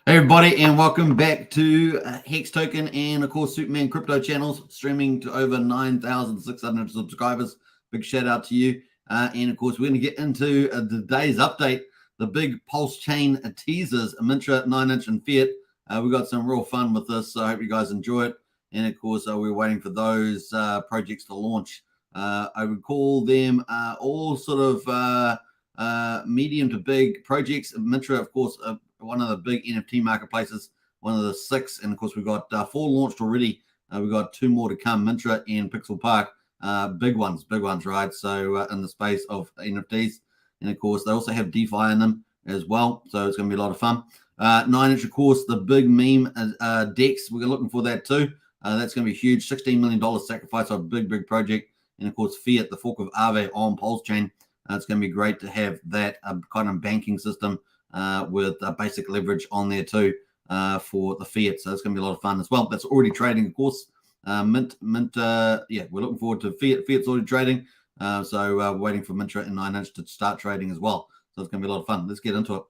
Hey everybody, and welcome back to Hex Token and of course Superman Crypto channels, streaming to over 9,600 subscribers. Big shout out to you. And of course, we're going to get into today's update, the big Pulsechain teasers, Mintra, 9-inch, and Phiat. We got some real fun with this, so I hope you guys enjoy it. And of course, we're waiting for those projects to launch. I would call them all sort of medium to big projects. Mintra, of course, one of the big NFT marketplaces, one of the 6, and of course we've got 4 launched already. We've got 2 more to come, Mintra and Pixel Park, big ones, right? So in the space of NFTs, and of course they also have DeFi in them as well, so it's going to be a lot of fun. 9-inch, of course, the big meme DEX, we're looking for that too. That's going to be huge, $16 million sacrifice, a big project. And of course Phiat, the fork of Aave on Pulsechain. It's going to be great to have that kind of banking system with basic leverage on there too for the Phiat. So it's going to be a lot of fun as well. That's already trading, of course. Mint, yeah, we're looking forward to Phiat. Phiat's already trading. So we're waiting for Mintra and 9-inch to start trading as well. So it's going to be a lot of fun. Let's get into it.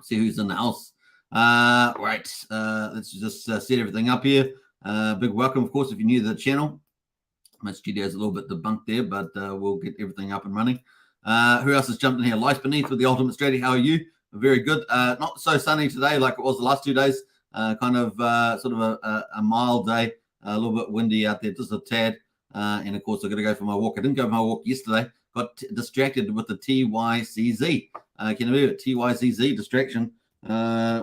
See who's in the house. Right. Let's just set everything up here. Big welcome, of course, if you're new to the channel. My studio's a little bit debunked there, but we'll get everything up and running. Who else has jumped in here? Lights Beneath with the Ultimate Strategy. How are you? Very good. Not so sunny today like it was the last 2 days. Kind of sort of a mild day, a little bit windy out there, just a tad. And of course, I'm going to go for my walk. I didn't go for my walk yesterday. Got distracted with the TYCZ. Can you believe it? TYCZ distraction,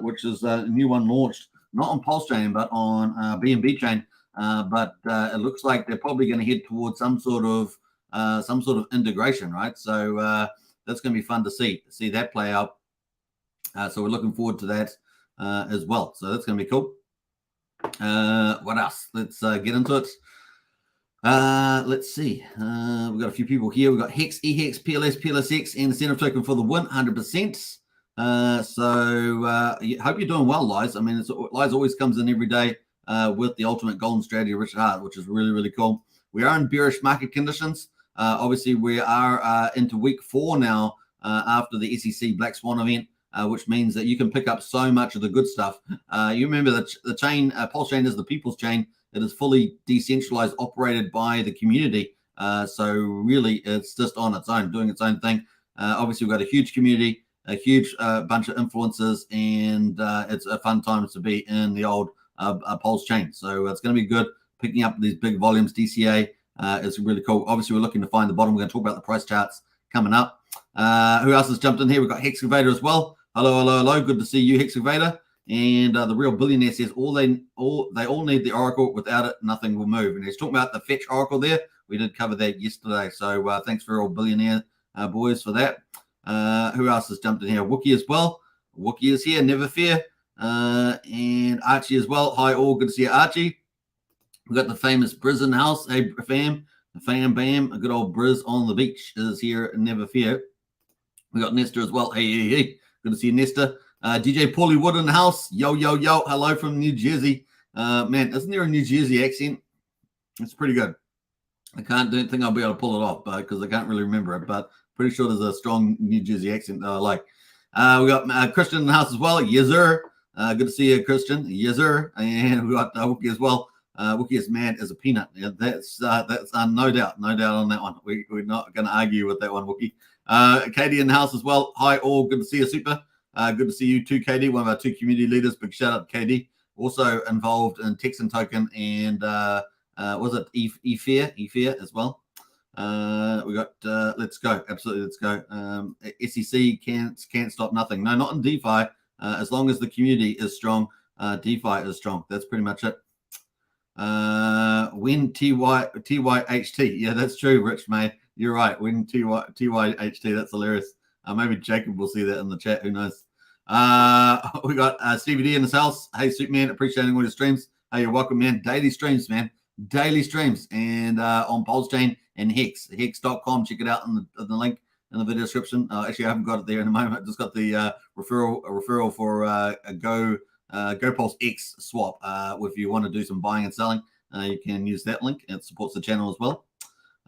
which is a new one launched, not on Pulsechain, but on BNB chain. But it looks like they're probably going to head towards some sort of integration, right? So that's going to be fun to see that play out. So we're looking forward to that as well. So that's going to be cool. What else? Let's get into it. Let's see. We've got a few people here. We've got Hex, EHEX, PLS, PLSX, and the incentive token for the win, 100%. So hope you're doing well, Lies. I mean, Lies always comes in every day with the ultimate golden strategy, Richard Hart, which is really cool. We are in bearish market conditions. Obviously, we are into week 4 now after the SEC Black Swan event. Which means that you can pick up so much of the good stuff. You remember that the chain, Pulsechain is the people's chain. It is fully decentralized, operated by the community. So really, it's just on its own, doing its own thing. Obviously, we've got a huge community, a huge bunch of influencers, and it's a fun time to be in the old Pulsechain. So it's going to be good. Picking up these big volumes, DCA is really cool. Obviously, we're looking to find the bottom. We're going to talk about the price charts coming up. Who else has jumped in here? We've got Hexavator as well. Hello. Good to see you, Hexavator. And the real billionaire says they all need the Oracle. Without it, nothing will move. And he's talking about the Fetch Oracle there. We did cover that yesterday. So thanks for all billionaire boys for that. Who else has jumped in here? Wookie as well. Wookie is here. Never fear. And Archie as well. Hi all. Good to see you, Archie. We've got the famous Briz in the house. Hey, fam. Fam bam. A good old Briz on the beach is here. Never fear. We got Nestor as well. Hey. Good to see you, Nestor. DJ Paulie Wood in the house. Yo. Hello from New Jersey. Man, isn't there a New Jersey accent? It's pretty good. I don't think I'll be able to pull it off because I can't really remember it, but pretty sure there's a strong New Jersey accent that I like. We got Christian in the house as well. Yes, sir. Good to see you, Christian. Yes, sir. And we got Wookie as well. Wookie is mad as a peanut. Yeah, that's no doubt on that one. We're not going to argue with that one, Wookie. Katie in the house as well. Hi all, good to see you, super. Good to see you too, Katie, one of our 2 community leaders. Big shout out to Katie. Also involved in Texan Token and was it eFear as well. We got let's go, absolutely, let's go. SEC can't stop nothing. No, not in DeFi. As long as the community is strong, DeFi is strong. That's pretty much it. When TYHT, yeah, that's true, Rich, mate. You're right. When TYHT, that's hilarious. Maybe Jacob will see that in the chat. Who knows? We got Stevie D in his house. Hey, Superman, appreciating all your streams. Hey, you're welcome, man. Daily streams, man. Daily streams. And on Pulsechain and Hex. Hex.com. Check it out in the link in the video description. Actually, I haven't got it there in a moment. I just got the referral for a GoPulse X swap. If you want to do some buying and selling, you can use that link. It supports the channel as well.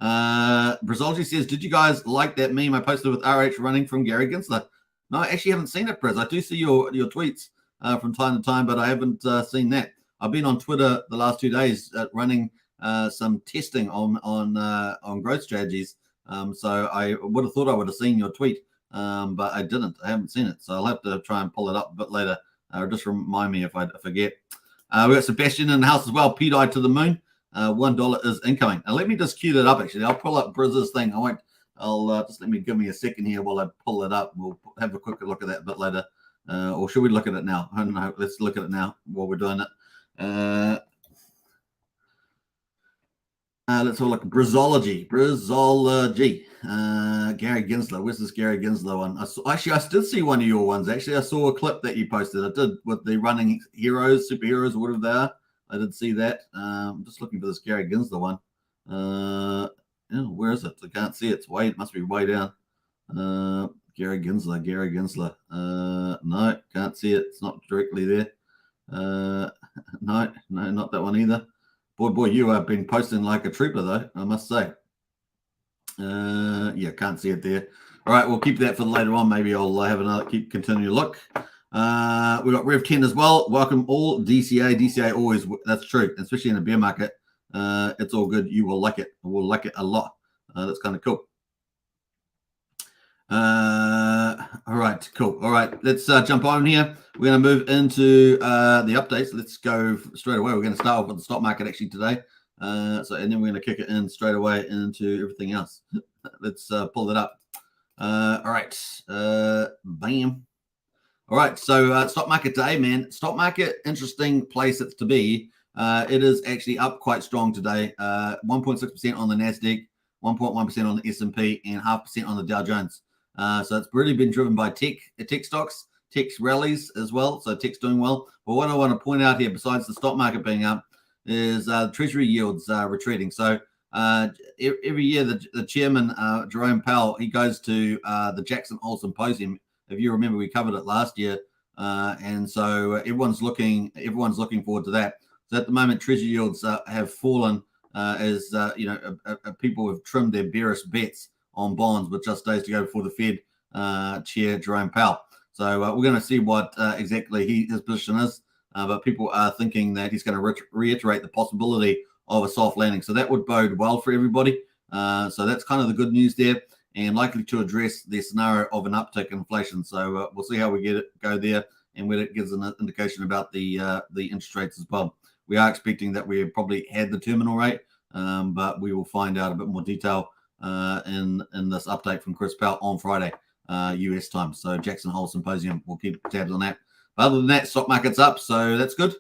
Brazolji says, did you guys like that meme I posted with RH running from Gary Gensler? No, I actually haven't seen it, Briz. I do see your tweets. from time to time, but I haven't seen that. I've been on Twitter the last 2 days running some testing on growth strategies. So I would have thought I would have seen your tweet, but I didn't. I haven't seen it, so I'll have to try and pull it up a bit later. Just remind me if I forget. We got Sebastian in the house as well. PDI to the moon. $1 is incoming. Now let me just queue that up. Actually, I'll pull up Briz's thing. I'll just give me a second here while I pull it up. We'll have a quick look at that a bit later. Or should we look at it now? I don't know. Let's look at it now while we're doing it. Let's have a look at Brizology. Gary Ginsler. Where's this Gary Ginsler one? I did see one of your ones. Actually, I saw a clip that you posted. I did with the running heroes, superheroes, or whatever they are. I did see that. I'm just looking for this Gary Ginsler one. Where is it? I can't see it. It must be way down. Gary Ginsler. No, can't see it. It's not directly there. No, not that one either. Boy, you have been posting like a trooper, though, I must say. Yeah, can't see it there. All right, we'll keep that for later on. Maybe I'll have another continue to look. We got Rev Ken as well. Welcome all. DCA always, that's true, especially in a bear market. It's all good. You will like it. We'll like it a lot. That's kind of cool. All right, cool. All right, let's jump on here. We're going to move into the updates. Let's go straight away. We're going to start off with the stock market actually today. And then we're going to kick it in straight away into everything else. Let's pull it up. All right, bam. All right, so stock market today, man. Stock market, interesting place it's to be. It is actually up quite strong today. 1.6% on the Nasdaq, 1.1% on the S&P, and 0.5% on the Dow Jones. So it's really been driven by tech stocks, tech rallies as well. So tech's doing well. But what I want to point out here, besides the stock market being up, is Treasury yields retreating. So every year, the chairman, Jerome Powell, he goes to the Jackson Hole Symposium. If you remember, we covered it last year. And so everyone's looking forward to that. So at the moment, Treasury yields have fallen as people have trimmed their bearish bets on bonds with just days to go before the Fed chair, Jerome Powell. So we're going to see what exactly his position is. But people are thinking that he's going to reiterate the possibility of a soft landing. So that would bode well for everybody. So that's kind of the good news there, and likely to address the scenario of an uptick in inflation. So we'll see how we go there, and whether it gives an indication about the interest rates as well. We are expecting that we probably had the terminal rate, but we will find out a bit more detail in this update from Chris Powell on Friday, US time. So Jackson Hole Symposium, we'll keep tabs on that. But other than that, stock market's up, so that's good.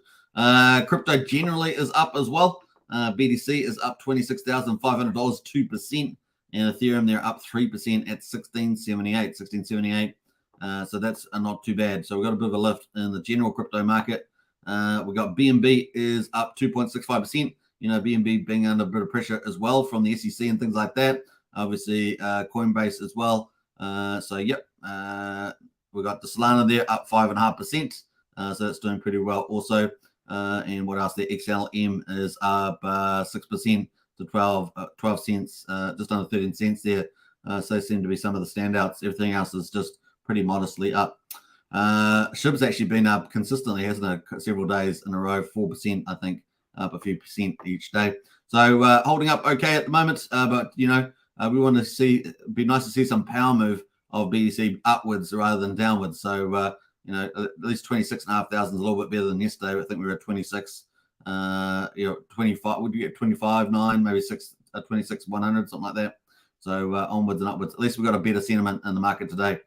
Crypto generally is up as well. BTC is up $26,500, 2%, and Ethereum they're up 3% at 1678. So that's not too bad. So we've got a bit of a lift in the general crypto market. We got BNB is up 2.65%. BNB being under a bit of pressure as well from the SEC and things like that. Obviously, Coinbase as well. We got the Solana there up 5.5%. So that's doing pretty well also. And what else? The XLM is up 6% to 12 cents, just under 13 cents there. So they seem to be some of the standouts. Everything else is just pretty modestly up. SHIB's actually been up consistently, hasn't it? Several days in a row, 4%, I think, up a few percent each day. So holding up okay at the moment. But, we want to see, it'd be nice to see some power move of BTC upwards rather than downwards. So, at least 26,500 is a little bit better than yesterday. I think we were at 26, 25. Would you get 25.9, maybe 26,100, something like that. So onwards and upwards. At least we got a better sentiment in the market today,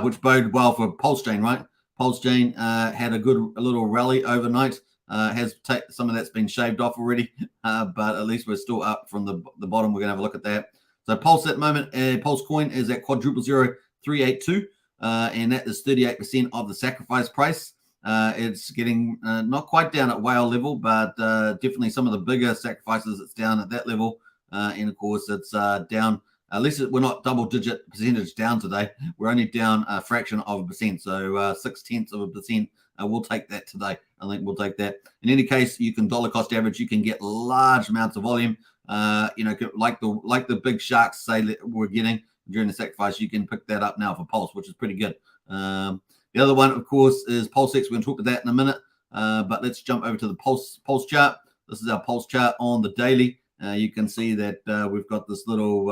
which boded well for Pulsechain, right? Pulsechain had a little rally overnight. Some of that's been shaved off already, but at least we're still up from the bottom. We're gonna have a look at that. So Pulse at the moment, Pulse coin is at 000382. And that is 38% of the sacrifice price. It's getting not quite down at whale level, but definitely some of the bigger sacrifices, it's down at that level. And of course, it's down. At least we're not double-digit percentage down today. We're only down a fraction of a percent. So 0.6%. We'll take that today. I think we'll take that. In any case, you can dollar cost average. You can get large amounts of volume. Like the big sharks say that we're getting during the sacrifice, you can pick that up now for Pulse, which is pretty good. The The other one, of course, is Pulsex. We're going to talk about that in a minute, but let's jump over to the Pulse chart. This is our Pulse chart on the daily. You can see that we've got this little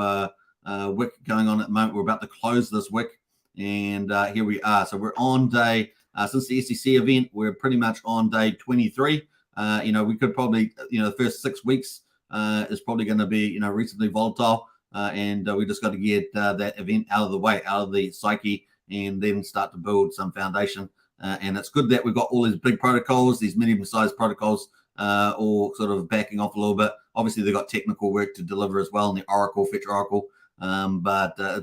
wick going on at the moment. We're about to close this wick, and here we are. So we're on day, since the SEC event, we're pretty much on day 23. We could probably, the first 6 weeks is probably going to be, reasonably volatile. And we just got to get that event out of the way, out of the psyche, and then start to build some foundation. And it's good that we've got all these big protocols, these medium-sized protocols, all sort of backing off a little bit. Obviously, they've got technical work to deliver as well in the Oracle, Fetch Oracle. But I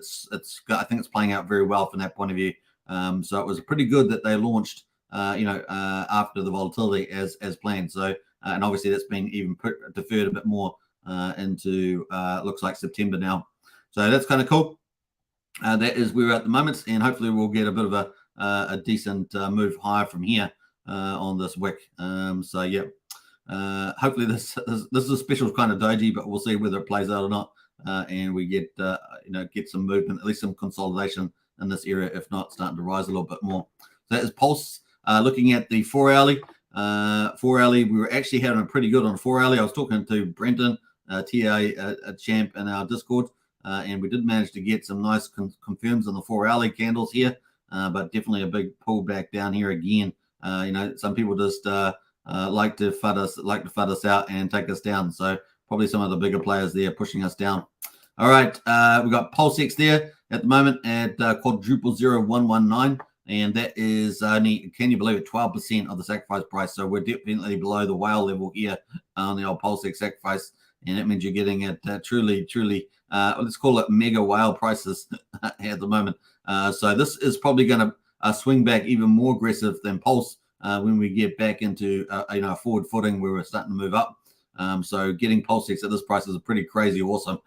think it's playing out very well from that point of view. So it was pretty good that they launched, after the volatility as planned. So, and obviously that's been even deferred a bit more into looks like September now. So that's kind of cool. That is where we're at the moment, and hopefully we'll get a bit of a decent move higher from here on this wick. So yeah, hopefully this is a special kind of doji, but we'll see whether it plays out or not, and we get get some movement, at least some consolidation in this area, if not starting to rise a little bit more. So that is Pulse. Looking at the 4 hourly, we were actually having a pretty good on 4 hourly. I was talking to Brenton, TA a champ in our Discord, and we did manage to get some nice confirms on the 4 hourly candles here, but definitely a big pullback down here again. Some people just like to FUD us out and take us down. So probably some of the bigger players there pushing us down. All right, we've got Pulsex there at the moment at quadruple 0119. And that is only, can you believe it, 12% of the sacrifice price. So we're definitely below the whale level here on the old Pulsex sacrifice. And that means you're getting at truly, let's call it mega whale prices at the moment. So this is probably going to swing back even more aggressive than Pulse when we get back into a forward footing where we're starting to move up. So getting Pulsex at this price is pretty crazy awesome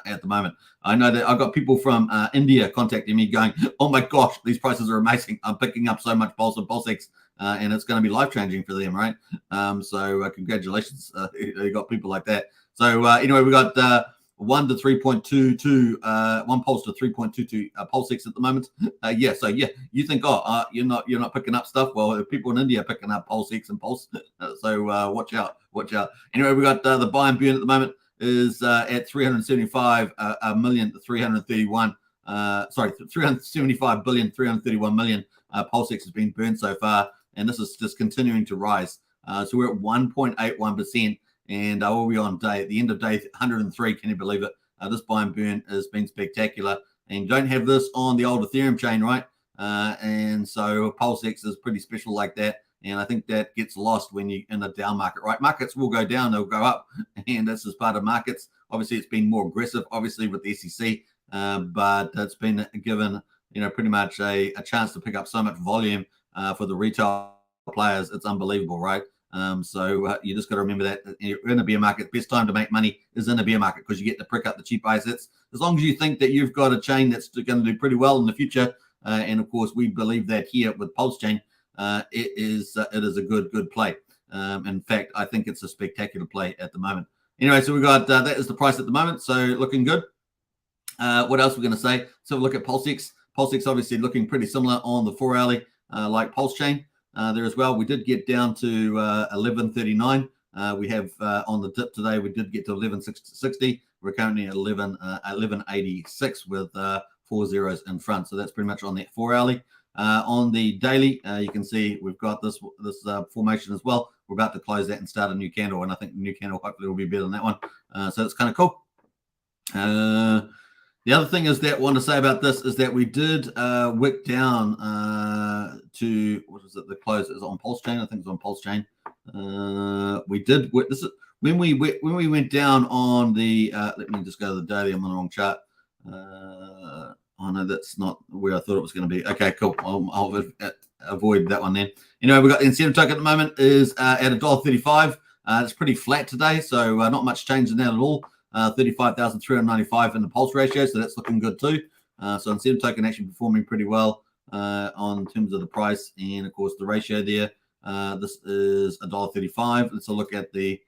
at the moment. I know that I've got people from India contacting me going, oh my gosh, these prices are amazing. I'm picking up so much Pulse and Pulsex, and it's going to be life-changing for them, right? So congratulations. You got people like that. So anyway, we got 1 to 3.22, 1 Pulse to 3.22 Pulsex at the moment. So you think, you're not picking up stuff. Well, people in India are picking up Pulsex and Pulse. So watch out. Anyway, we got the buy and burn at the moment is at 375 billion 331 million. Pulsex has been burned so far, and this is just continuing to rise. So we're at 1.81%. And we'll be on at the end of day 103. Can you believe it? This buy and burn has been spectacular. And you don't have this on the old Ethereum chain, right? And so Pulsex is pretty special like that. And I think that gets lost when you're in a down market, right? Markets will go down, they'll go up. And this is part of markets. Obviously, it's been more aggressive, obviously, with the SEC. But it's been given, pretty much a chance to pick up so much volume for the retail players. It's unbelievable, right? So you just got to remember that you're in a bear market. Best time to make money is in a bear market because you get to prick up the cheap assets. As long as you think that you've got a chain that's going to do pretty well in the future, and of course we believe that here with Pulsechain, it is a good play. In fact, I think it's a spectacular play at the moment. Anyway, so we got that is the price at the moment. So looking good. What else we're going to say? So look at Pulsex. Pulsex obviously looking pretty similar on the 4 hourly, like Pulsechain. There as well. We did get down to 1139. We have on the dip today, we did get to 1160. We're currently at 1186 with 4 zeros in front. So that's pretty much on the 4 hourly. On the daily, you can see we've got this formation as well. We're about to close that and start a new candle, and I think the new candle hopefully will be better than that one. So it's kind of cool. The other thing is that I want to say about this is that we did wick down to, what was it? The close is on Pulsechain. I think it's on Pulsechain. We did. This is when we went down on the. Let me just go to the daily. I'm on the wrong chart. Oh no, that's not where I thought it was going to be. Okay, cool. I'll avoid that one then. Anyway, we got the incentive token at the moment is at $1.35. It's pretty flat today, so not much change in that at all. 35,395 in the pulse ratio, so that's looking good too. So incentive token actually performing pretty well on terms of the price and of course the ratio there. This is $1.35. Let's look at the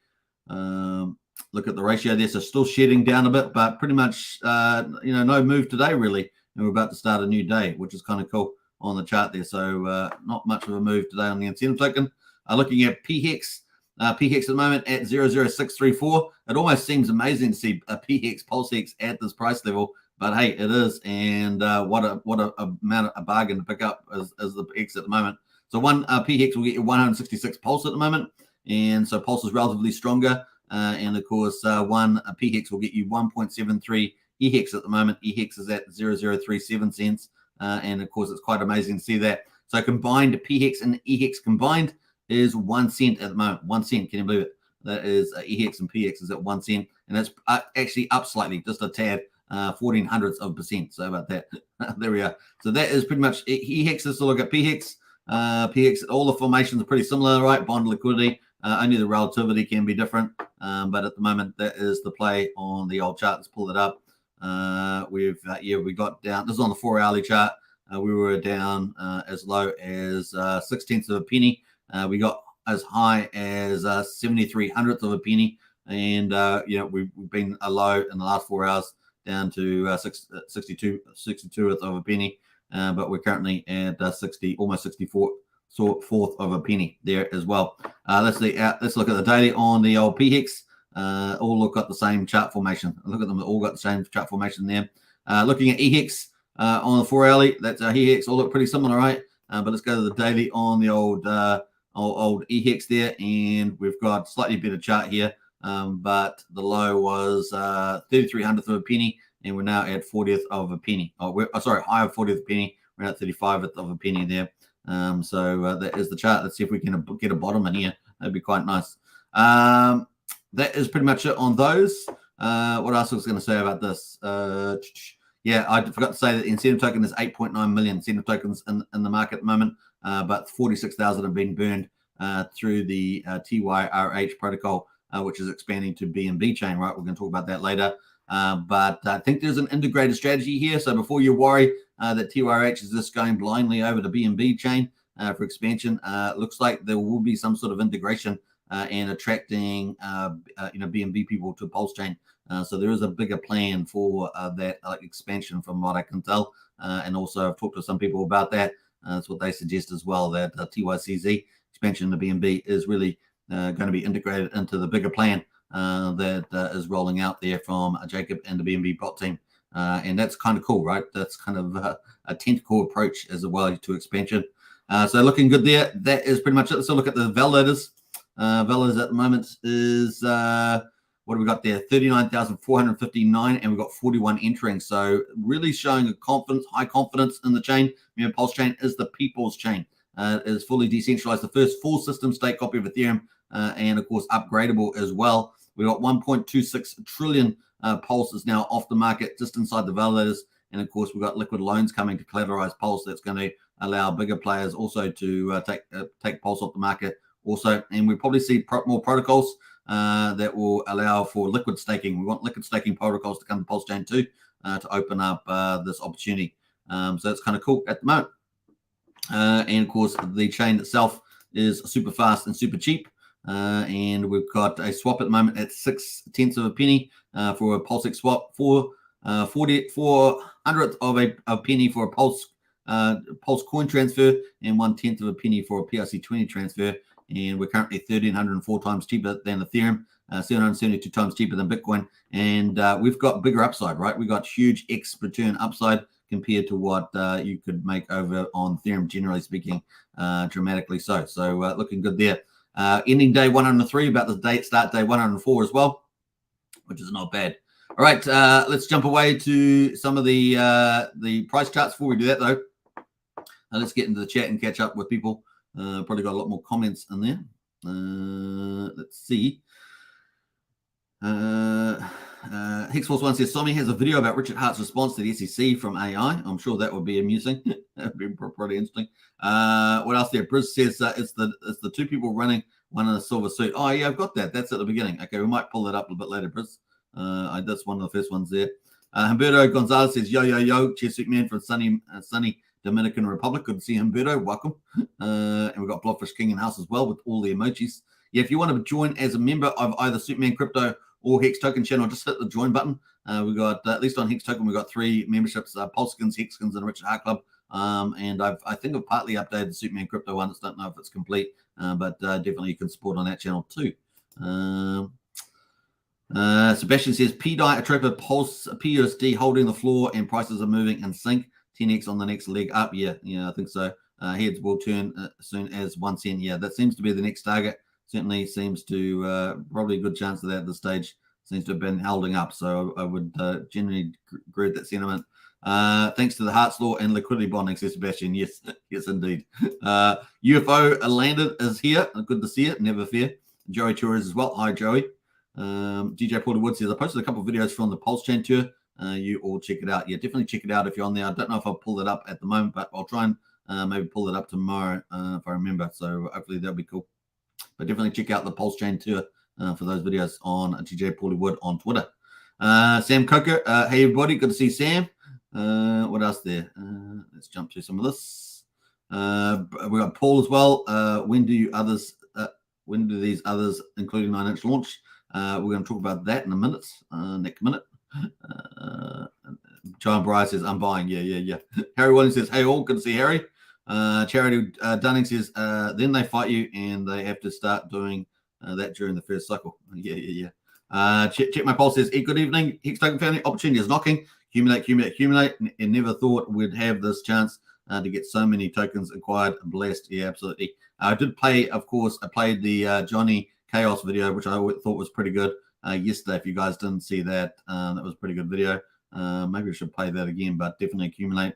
ratio there. So still shedding down a bit, but pretty much no move today really. And we're about to start a new day, which is kind of cool. on the chart there. So not much of a move today on the incentive token. Looking at PHEX. PHEX at the moment at 00634. It almost seems amazing to see a PHEX, Pulsechain at this price level, but hey, it is. And what a amount of a bargain to pick up as the PHEX at the moment. So one PHEX will get you 166 Pulse at the moment, and so Pulse is relatively stronger. And of course, one PHEX will get you 1.73 EHEX at the moment. EHEX is at 0.0037 cents, and of course, it's quite amazing to see that. So combined PHEX and EHEX combined is 1 cent at the moment. 1 cent, can you believe it? That is EHEX and PHEX is at 1 cent, and it's actually up slightly, just a tad, 0.14%. So about that. There we are. So that is pretty much it. EHEX. Let's look at PHEX. PHEX, all the formations are pretty similar, right? Bond liquidity, only the relativity can be different. But at the moment, that is the play on the old chart. Let's pull it up. We got down. This is on the 4-hourly chart. We were down as low as 0.6 of a penny. We got as high as 73 hundredths of a penny, and we've been low in the last 4 hours down to 62 of a penny, but we're currently at 60, almost 64 fourth of a penny there as well. Let's look at the daily on the old PHEX. All look at the same chart formation. Look at them, all got the same chart formation there. Looking at EHEX on the 4-hourly, that's our EHEX. All look pretty similar, right? But let's go to the daily on the old EHEX there, and we've got slightly better chart here. But the low was 33 hundredths of a penny, and we're now at 40th of a penny. High of 40th of a penny. We're at 35th of a penny there. So that is the chart. Let's see if we can get a bottom in here. That'd be quite nice. That is pretty much it on those. What else was I going to say about this? Yeah, I forgot to say that the incentive token is 8.9 million incentive tokens in the market at the moment, but 46,000 have been burned through the TYRH protocol, which is expanding to BNB chain, right? We're going to talk about that later. But I think there's an integrated strategy here. So before you worry that TYRH is just going blindly over to BNB chain for expansion, it looks like there will be some sort of integration and attracting BNB people to Pulsechain. So there is a bigger plan for that expansion from what I can tell. And also I've talked to some people about that. That's what they suggest as well, that TYCZ expansion to BNB is really going to be integrated into the bigger plan that is rolling out there from Jacob and the BNB bot team. And that's kind of cool, right? That's kind of a tentacle approach as well to expansion. So looking good there. That is pretty much it. Let's look at the validators. Validators at the moment is, what do we got there? 39,459, and we've got 41 entering. So really showing high confidence in the chain. Pulsechain is the people's chain. It is fully decentralized, the first full system state copy of Ethereum, and of course upgradable as well. We got 1.26 trillion Pulses now off the market, just inside the validators, and of course we've got liquid loans coming to collateralize Pulse. That's going to allow bigger players also to take Pulse off the market. Also, and we probably see more protocols that will allow for liquid staking. We want liquid staking protocols to come to Pulsechain too to open up this opportunity. So it's kind of cool at the moment. And of course, the chain itself is super fast and super cheap. And we've got a swap at the moment at 0.6 of a penny for a Pulsechain swap, for 400th of a penny for a Pulse coin transfer, and 1/10 of a penny for a PRC20 transfer. And we're currently 1,304 times cheaper than Ethereum, 772 times cheaper than Bitcoin. And we've got bigger upside, right? We've got huge X return upside compared to what you could make over on Ethereum, generally speaking, dramatically so. So looking good there. Ending day 103, about the start day 104 as well, which is not bad. All right, let's jump away to some of the price charts. Before we do that, though, let's get into the chat and catch up with people. Probably got a lot more comments in there. Let's see. Hexforce1 says, Somi has a video about Richard Hart's response to the SEC from AI. I'm sure that would be amusing. That would be pretty interesting. What else there? Briz says it's the two people running, one in a silver suit. Oh, yeah, I've got that. That's at the beginning. Okay, we might pull that up a bit later, Briz. That's one of the first ones there. Humberto Gonzalez says, yo, Chesapeake man from sunny Dominican Republic. Good to see Humberto. Welcome. And we've got Blobfish King in house as well with all the emojis. Yeah, if you want to join as a member of either Superman Crypto or Hex Token channel, just hit the join button. We got, at least on Hex Token, we've got 3 memberships, Pulsekins, Hexkins, and Richard Hart Club. And I think I've partly updated the Superman Crypto one. I don't know if it's complete, but definitely you can support on that channel too. Sebastian says PDI Atropa Pulse PUSD holding the floor and prices are moving in sync. 10x on the next leg up. Yeah, I think so. Heads will turn as soon as 1 cent. Yeah, that seems to be the next target. Certainly seems to probably a good chance of that at this stage. Seems to have been holding up. So I would generally agree with that sentiment. Thanks to the Hart's Law and liquidity bonding, says Sebastian. Yes, yes, indeed. UFO landed is here. Good to see it. Never fear. Joey Torres as well. Hi, Joey. DJ Porter Wood says, I posted a couple of videos from the Pulsechain tour. You all check it out. Yeah, definitely check it out if you're on there. I don't know if I'll pull it up at the moment, but I'll try and maybe pull it up tomorrow if I remember. So hopefully that'll be cool. But definitely check out the Pulsechain tour for those videos on DJ Porter Wood on Twitter. Sam Coker, hey everybody, good to see Sam. What else there? Let's jump to some of this. We got Paul as well. When do these others, including 9-inch launch? We're going to talk about that in a minute. Next minute. John Bryce says, I'm buying. Yeah. Harry Williams says, hey all, good to see Harry. Charity Dunning says, then they fight you and they have to start doing that during the first cycle. Yeah. Check my pulse says, good evening. Hex Token family, opportunity is knocking. Accumulate. And never thought we'd have this chance to get so many tokens acquired and blessed. Yeah, absolutely. I did play, of course, I played the Johnny Chaos video, which I thought was pretty good yesterday. If you guys didn't see that, that was a pretty good video. Maybe I should play that again, but definitely accumulate.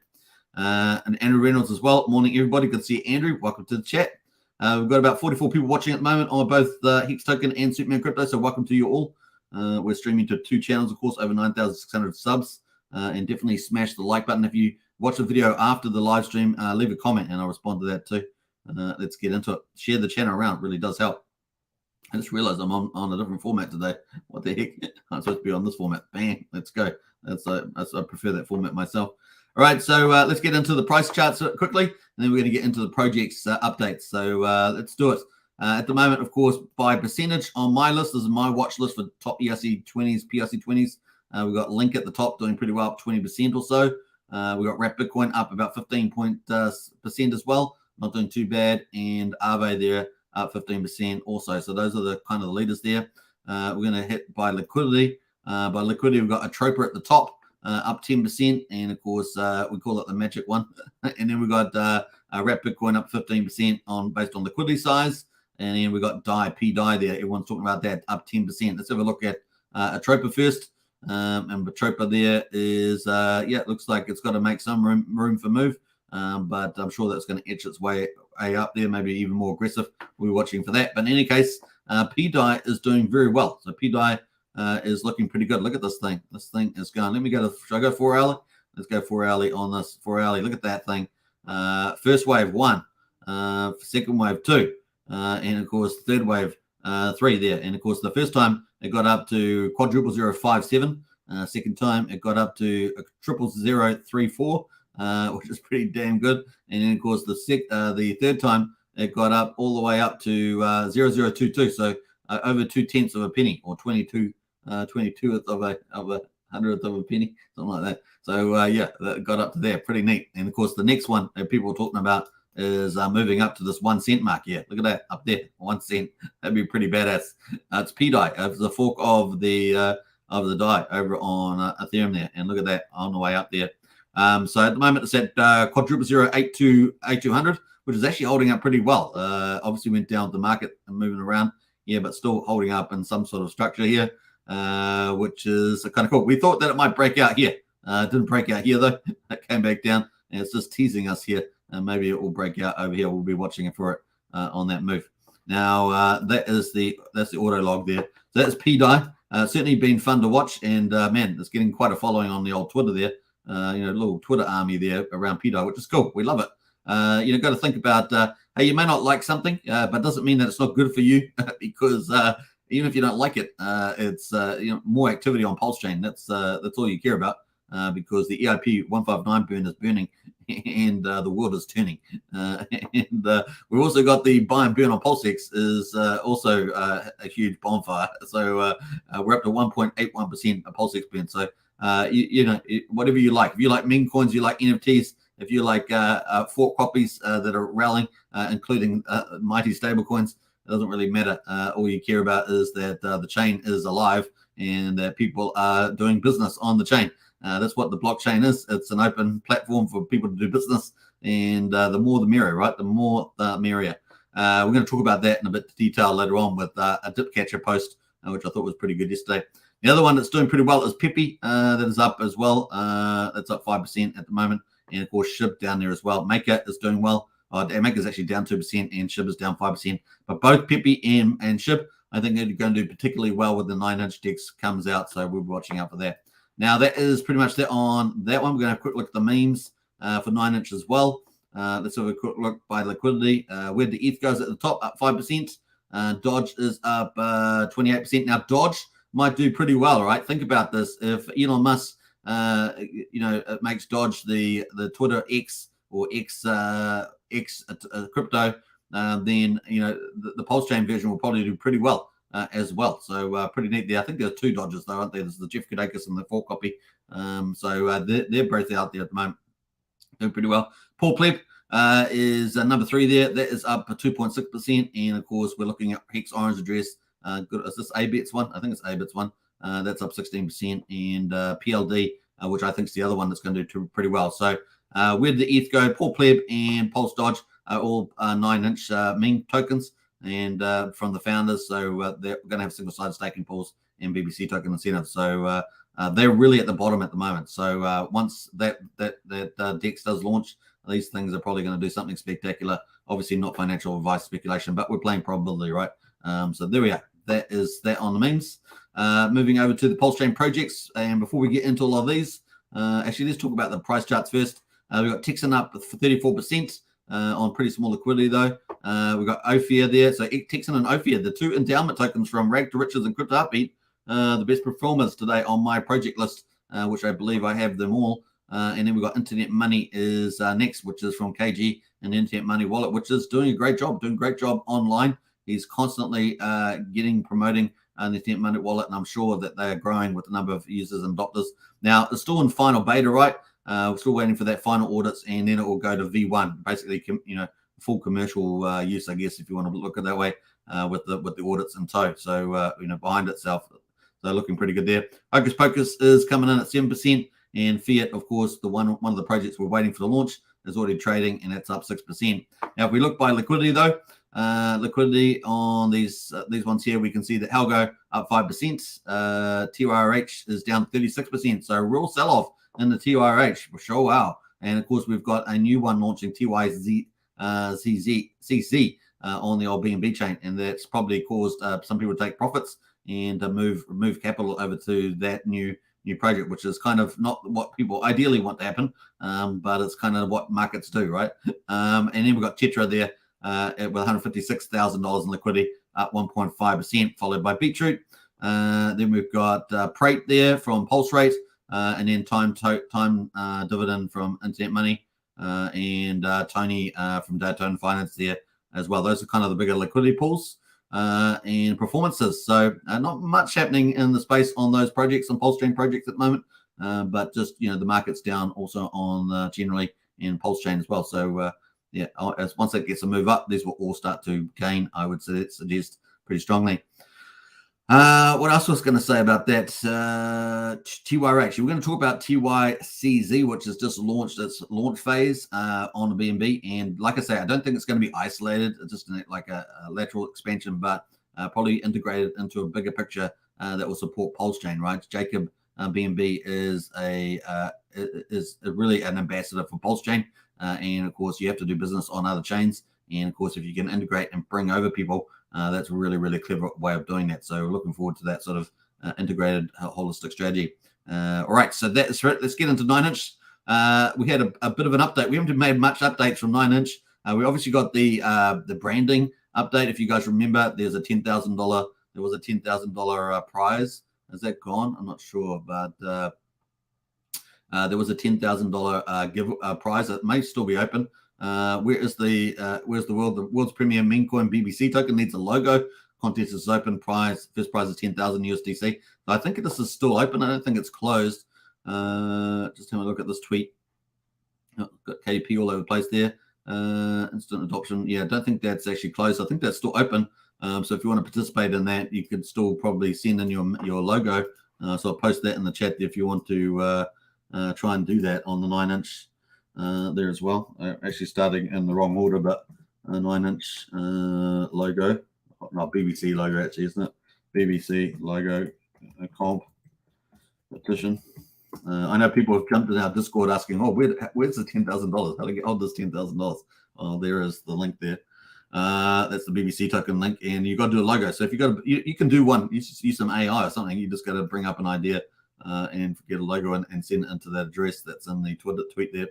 And Andrew Reynolds as well. Morning, everybody. Good to see you, Andrew. Welcome to the chat. We've got about 44 people watching at the moment on both Hex Token and Superman Crypto, so welcome to you all. We're streaming to 2 channels, of course, over 9,600 subs. And definitely smash the like button. If you watch the video after the live stream, leave a comment and I'll respond to that too. Let's get into it. Share the channel around. It really does help. I just realized I'm on a different format today. What the heck? I'm supposed to be on this format. Bang. Let's go. I prefer that format myself. All right. So let's get into the price charts quickly. And then we're going to get into the projects updates. So let's do it. At the moment, of course, by percentage on my list, this is my watch list for top ERC20s, PRC20s. We've got Link at the top doing pretty well, up 20% or so. We've got Wrap Bitcoin up about 15% as well. Not doing too bad. And Aave there up 15% also. So those are the kind of the leaders there. We're going to hit by liquidity. By liquidity, we've got Atropa at the top, up 10%. And of course, we call it the magic one. And then we've got Wrap Bitcoin up 15% based on liquidity size. And then we've got PDI there. Everyone's talking about that, up 10%. Let's have a look at Atropa first. And Atropa there is, it looks like it's got to make some room for move. But I'm sure that's going to etch its way up there, maybe even more aggressive. We're watching for that. But in any case, PDI is doing very well. So PDI is looking pretty good. Look at this thing. This thing is going. Let me go to, should I go 4 hourly? Let's go 4 hourly on this. 4 hourly. Look at that thing. First wave 1, second wave 2, and of course third wave 3 there. And of course the first time it got up to quadruple 057. Second time it got up to a 00034. Which is pretty damn good. And then, of course, the third time it got up all the way up to 0022. So over 2/10 of a penny, or 22th of a hundredth of a penny, something like that. So that got up to there, pretty neat. And of course, the next one that people are talking about is moving up to this 1 cent mark. Yeah, look at that up there, 1 cent. That'd be pretty badass. It's PDI. It's the fork of the DAI over on Ethereum there, and look at that on the way up there. So at the moment it's at quadruple 08200, which is actually holding up pretty well. Obviously went down the market and moving around, but still holding up in some sort of structure here, which is kind of cool. We thought that it might break out here. It didn't break out here though. It came back down, and it's just teasing us here. And maybe it will break out over here. We'll be watching it for it on that move. Now that's the auto log there. So that's PDI. Certainly been fun to watch, and man, it's getting quite a following on the old Twitter there. Little Twitter army there around PDI, which is cool. We love it. Got to think about, hey, you may not like something, but it doesn't mean that it's not good for you because even if you don't like it, it's more activity on Pulsechain. That's all you care about because the EIP 159 burn is burning and the world is turning. And we've also got the buy and burn on Pulsex is also a huge bonfire. So we're up to 1.81% of Pulsex burn. So whatever you like. If you like meme coins, you like NFTs, if you like fork copies that are rallying, including mighty stablecoins, it doesn't really matter. All you care about is that the chain is alive and that people are doing business on the chain. That's what the blockchain is. It's an open platform for people to do business, and the more the merrier, right? The more the merrier. We're going to talk about that in a bit of detail later on with a dip catcher post, which I thought was pretty good yesterday. The other one that's doing pretty well is Pepe. That is up as well. That's up 5% at the moment. And of course, SHIB down there as well. Maker is doing well. Maker is actually down 2% and SHIB is down 5%. But both Pepe and SHIB, I think, are going to do particularly well when the 9-inch DEX comes out. So we'll be watching out for that. Now, that is pretty much that on that one. We're going to have a quick look at the memes for 9-inch as well. Let's have a quick look by liquidity. Where the ETH goes at the top, up 5%. Dodge is up 28%. Now, Dodge might do pretty well, right? Think about this. If Elon Musk, it makes Dodge the Twitter X or X crypto, then, the Pulsechain version will probably do pretty well as well. So pretty neat there. I think there's two Dodges, though, aren't there? There's the Jeff Kudakis and the fork copy. So they're both out there at the moment. Doing pretty well. Paul Pleb is number 3 there. That is up 2.6%. And, of course, we're looking at Hex Orange Address. Good. Is this ABITS one? I think it's ABITS one. That's up 16%. And PLD, which I think is the other one that's going to do pretty well. So where did the ETH go? Paul Pleb and Pulse Dodge are all 9-inch meme tokens and from the founders. So they're going to have single-sided staking pools and BBC token incentives. So they're really at the bottom at the moment. So once that DEX does launch, these things are probably going to do something spectacular. Obviously not financial advice speculation, but we're playing probability, right? So there we are. That is that on the memes. Moving over to the Pulsechain projects. And before we get into all of these, actually, let's talk about the price charts first. We've got Texan up for 34% on pretty small liquidity, though. We've got Ophir there. So Texan and Ophir, the two endowment tokens from Rag to Riches and Crypto Heartbeat, the best performers today on my project list, which I believe I have them all. And then we've got Internet Money is next, which is from KG and Internet Money Wallet, which is doing a great job online. He's constantly promoting the Internet Money Wallet, and I'm sure that they are growing with the number of users and adopters. Now, it's still in final beta, right? We're still waiting for that final audits, and then it will go to V1, basically, full commercial use, I guess, if you want to look at it that way, with the audits in tow. So, behind itself, they're looking pretty good there. Hocus Pocus is coming in at 7%, and Phiat, of course, the one of the projects we're waiting for the launch, is already trading, and it's up 6%. Now, if we look by liquidity, though, liquidity on these ones here, we can see that Algo up 5%, TYRH is down 36%. So real sell-off in the TYRH for sure. Wow. And of course, we've got a new one launching TYCC on the old BNB chain, and that's probably caused some people to take profits and move capital over to that new project, which is kind of not what people ideally want to happen, but it's kind of what markets do, right? And then we've got Tetra there with $156,000 in liquidity, up 1.5%, followed by Beetroot. Then we've got Prate there from Pulse Rate, and then time dividend from Internet Money, and Tony from Daytona Finance there as well. Those are kind of the bigger liquidity pools and performances. So not much happening in the space on those projects, on Pulsechain projects at the moment, but just, the market's down also on generally in Pulsechain as well. So once that gets a move up, these will all start to gain, I would suggest pretty strongly. What else was going to say about that? TYRH. We're going to talk about TYCZ, which has just launched its launch phase on the BNB. And like I say, I don't think it's going to be isolated, just like a lateral expansion, but probably integrated into a bigger picture that will support Pulsechain, right? Jacob BNB is really an ambassador for Pulsechain. And of course, you have to do business on other chains. And of course, if you can integrate and bring over people, that's a really, really clever way of doing that. So looking forward to that sort of integrated holistic strategy. All right, so that's it. Let's get into 9-inch. We had a bit of an update. We haven't made much updates from 9-inch. We obviously got the branding update. If you guys remember, there was a $10,000 prize. Is that gone? I'm not sure, but there was a $10,000 prize that may still be open. Where's the world's premier meme coin BBC token needs a logo. Contest is open. First prize is 10,000 USDC. So I think this is still open. I don't think it's closed. Just have a look at this tweet. Got KDP all over the place there. Instant adoption. Yeah, I don't think that's actually closed. I think that's still open. So if you want to participate in that, you could still probably send in your logo. So I'll post that in the chat if you want to try and do that on the 9-inch there as well. Actually starting in the wrong order, but a 9-inch logo. Not BBC logo actually, isn't it? BBC logo comp petition. I know people have jumped in our Discord asking, "Oh, where's the $10,000? How to get hold this $10,000?" Oh, there is the link there. That's the BBC token link, and you got to do a logo. So if you can do one, you just use some AI or something. You just got to bring up an idea and get a logo and send it into that address that's in the tweet there.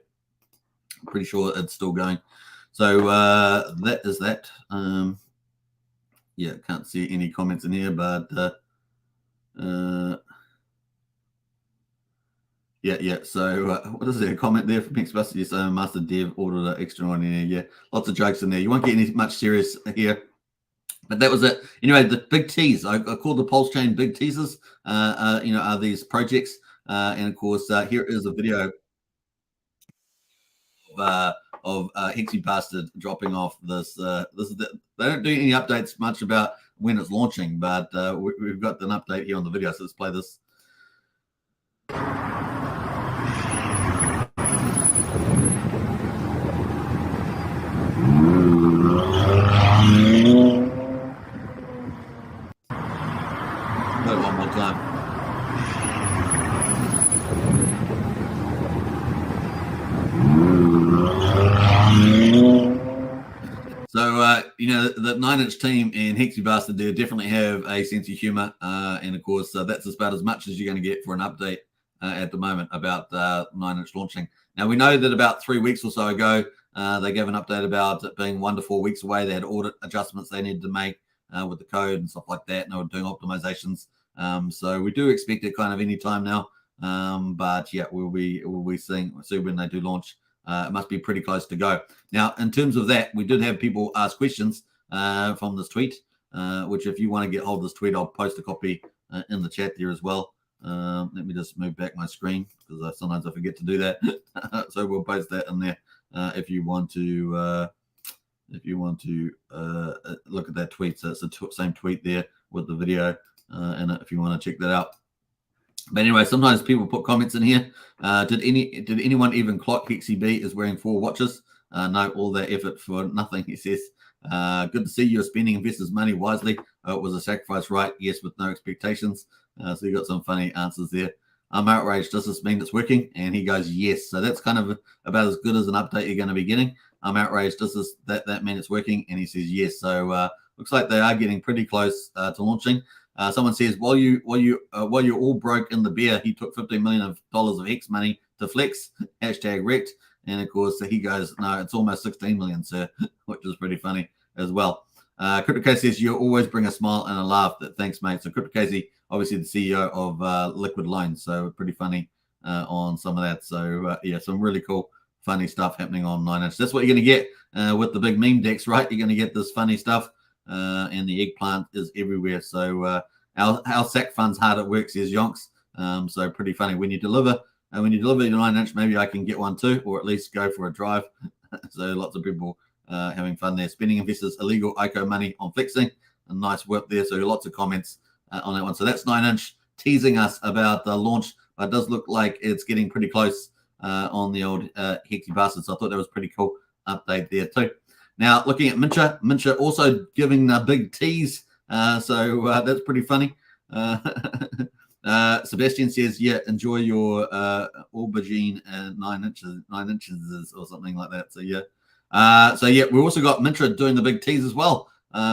I'm pretty sure it's still going. So that is that. Yeah, can't see any comments in here, but yeah. So what is there? A comment there from Pixbus? Yes, Master Dev ordered an extraordinary. Yeah, lots of jokes in there. You won't get any much serious here. But that was it. Anyway, the big tease. I called the Pulsechain big teasers. Are these projects? And of course, here is a video of Hexy Bastard dropping off this. They don't do any updates much about when it's launching, but we've got an update here on the video. So let's play this. One more time. So, the 9-inch team and Hexy Bastard there definitely have a sense of humor. And of course, that's about as much as you're going to get for an update at the moment about 9-inch launching. Now, we know that about 3 weeks or so ago, they gave an update about it being 1 to 4 weeks away. They had audit adjustments they needed to make with the code and stuff like that. And they were doing optimizations. So we do expect it kind of any time now. But yeah, we'll be seeing when they do launch. It must be pretty close to go. Now, in terms of that, we did have people ask questions from this tweet, which if you want to get hold of this tweet, I'll post a copy in the chat there as well. Let me just move back my screen because sometimes I forget to do that. So we'll post that in there if you want to look at that tweet. So it's the same tweet there with the video in it if you want to check that out. But anyway, sometimes people put comments in here. Did anyone even clock Hexy B is wearing 4 watches? No, all that effort for nothing, he says. Good to see you're spending investors' money wisely. It was a sacrifice, right? Yes, with no expectations. So you got some funny answers there. I'm outraged. Does this mean it's working? And he goes, yes. So that's kind of about as good as an update you're going to be getting. I'm outraged. Does that mean it's working? And he says, yes. So looks like they are getting pretty close to launching. Someone says, while you're all broke in the beer, he took $15 million of Hex money to flex. Hashtag wrecked. And of course, he goes, no, it's almost 16 million, sir, which is pretty funny as well. CryptoCasey says, you always bring a smile and a laugh. Thanks, mate. So CryptoCasey, obviously the CEO of Liquid Loans. So pretty funny on some of that. So yeah, some really cool, funny stuff happening on 9-inch. That's what you're going to get with the big meme decks, right? You're going to get this funny stuff. And the eggplant is everywhere. So our SAC fund's hard at work, says Yonks. So pretty funny. When you deliver your 9-inch, maybe I can get one too, or at least go for a drive. So lots of people having fun there. Spending investors illegal ICO money on flexing. A nice work there. So lots of comments on that one. So that's 9-inch teasing us about the launch. But it does look like it's getting pretty close on the old Hexy Bastard. So I thought that was pretty cool update there too. Now, looking at Mintra also giving a big tease. So that's pretty funny. Sebastian says, yeah, enjoy your aubergine 9 inches or something like that. So, yeah. We also got Mintra doing the big tease as well,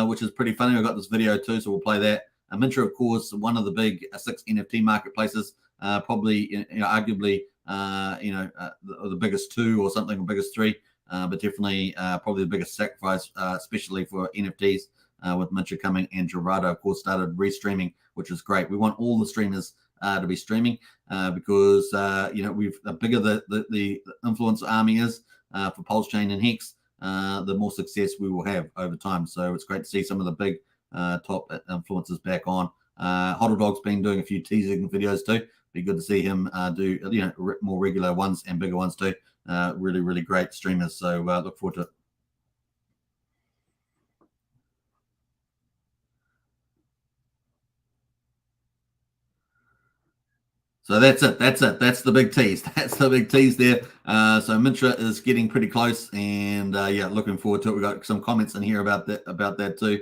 which is pretty funny. I got this video too, so we'll play that. Mintra, of course, one of the big 6 NFT marketplaces, probably, arguably, the biggest 2 or something, or biggest 3. But definitely probably the biggest sacrifice, especially for NFTs with Mintra coming. And Gerardo, of course, started restreaming, which is great. We want all the streamers to be streaming because, the bigger the influencer army is for Pulsechain and Hex, the more success we will have over time. So it's great to see some of the big top influencers back on Hoddle Dog's been doing a few teasing videos too. Be good to see him do more regular ones and bigger ones too. Really, really great streamers. So look forward to it. So that's it. That's it. That's the big tease. That's the big tease there. So Mintra is getting pretty close, and yeah, looking forward to it. We got some comments in here about that too.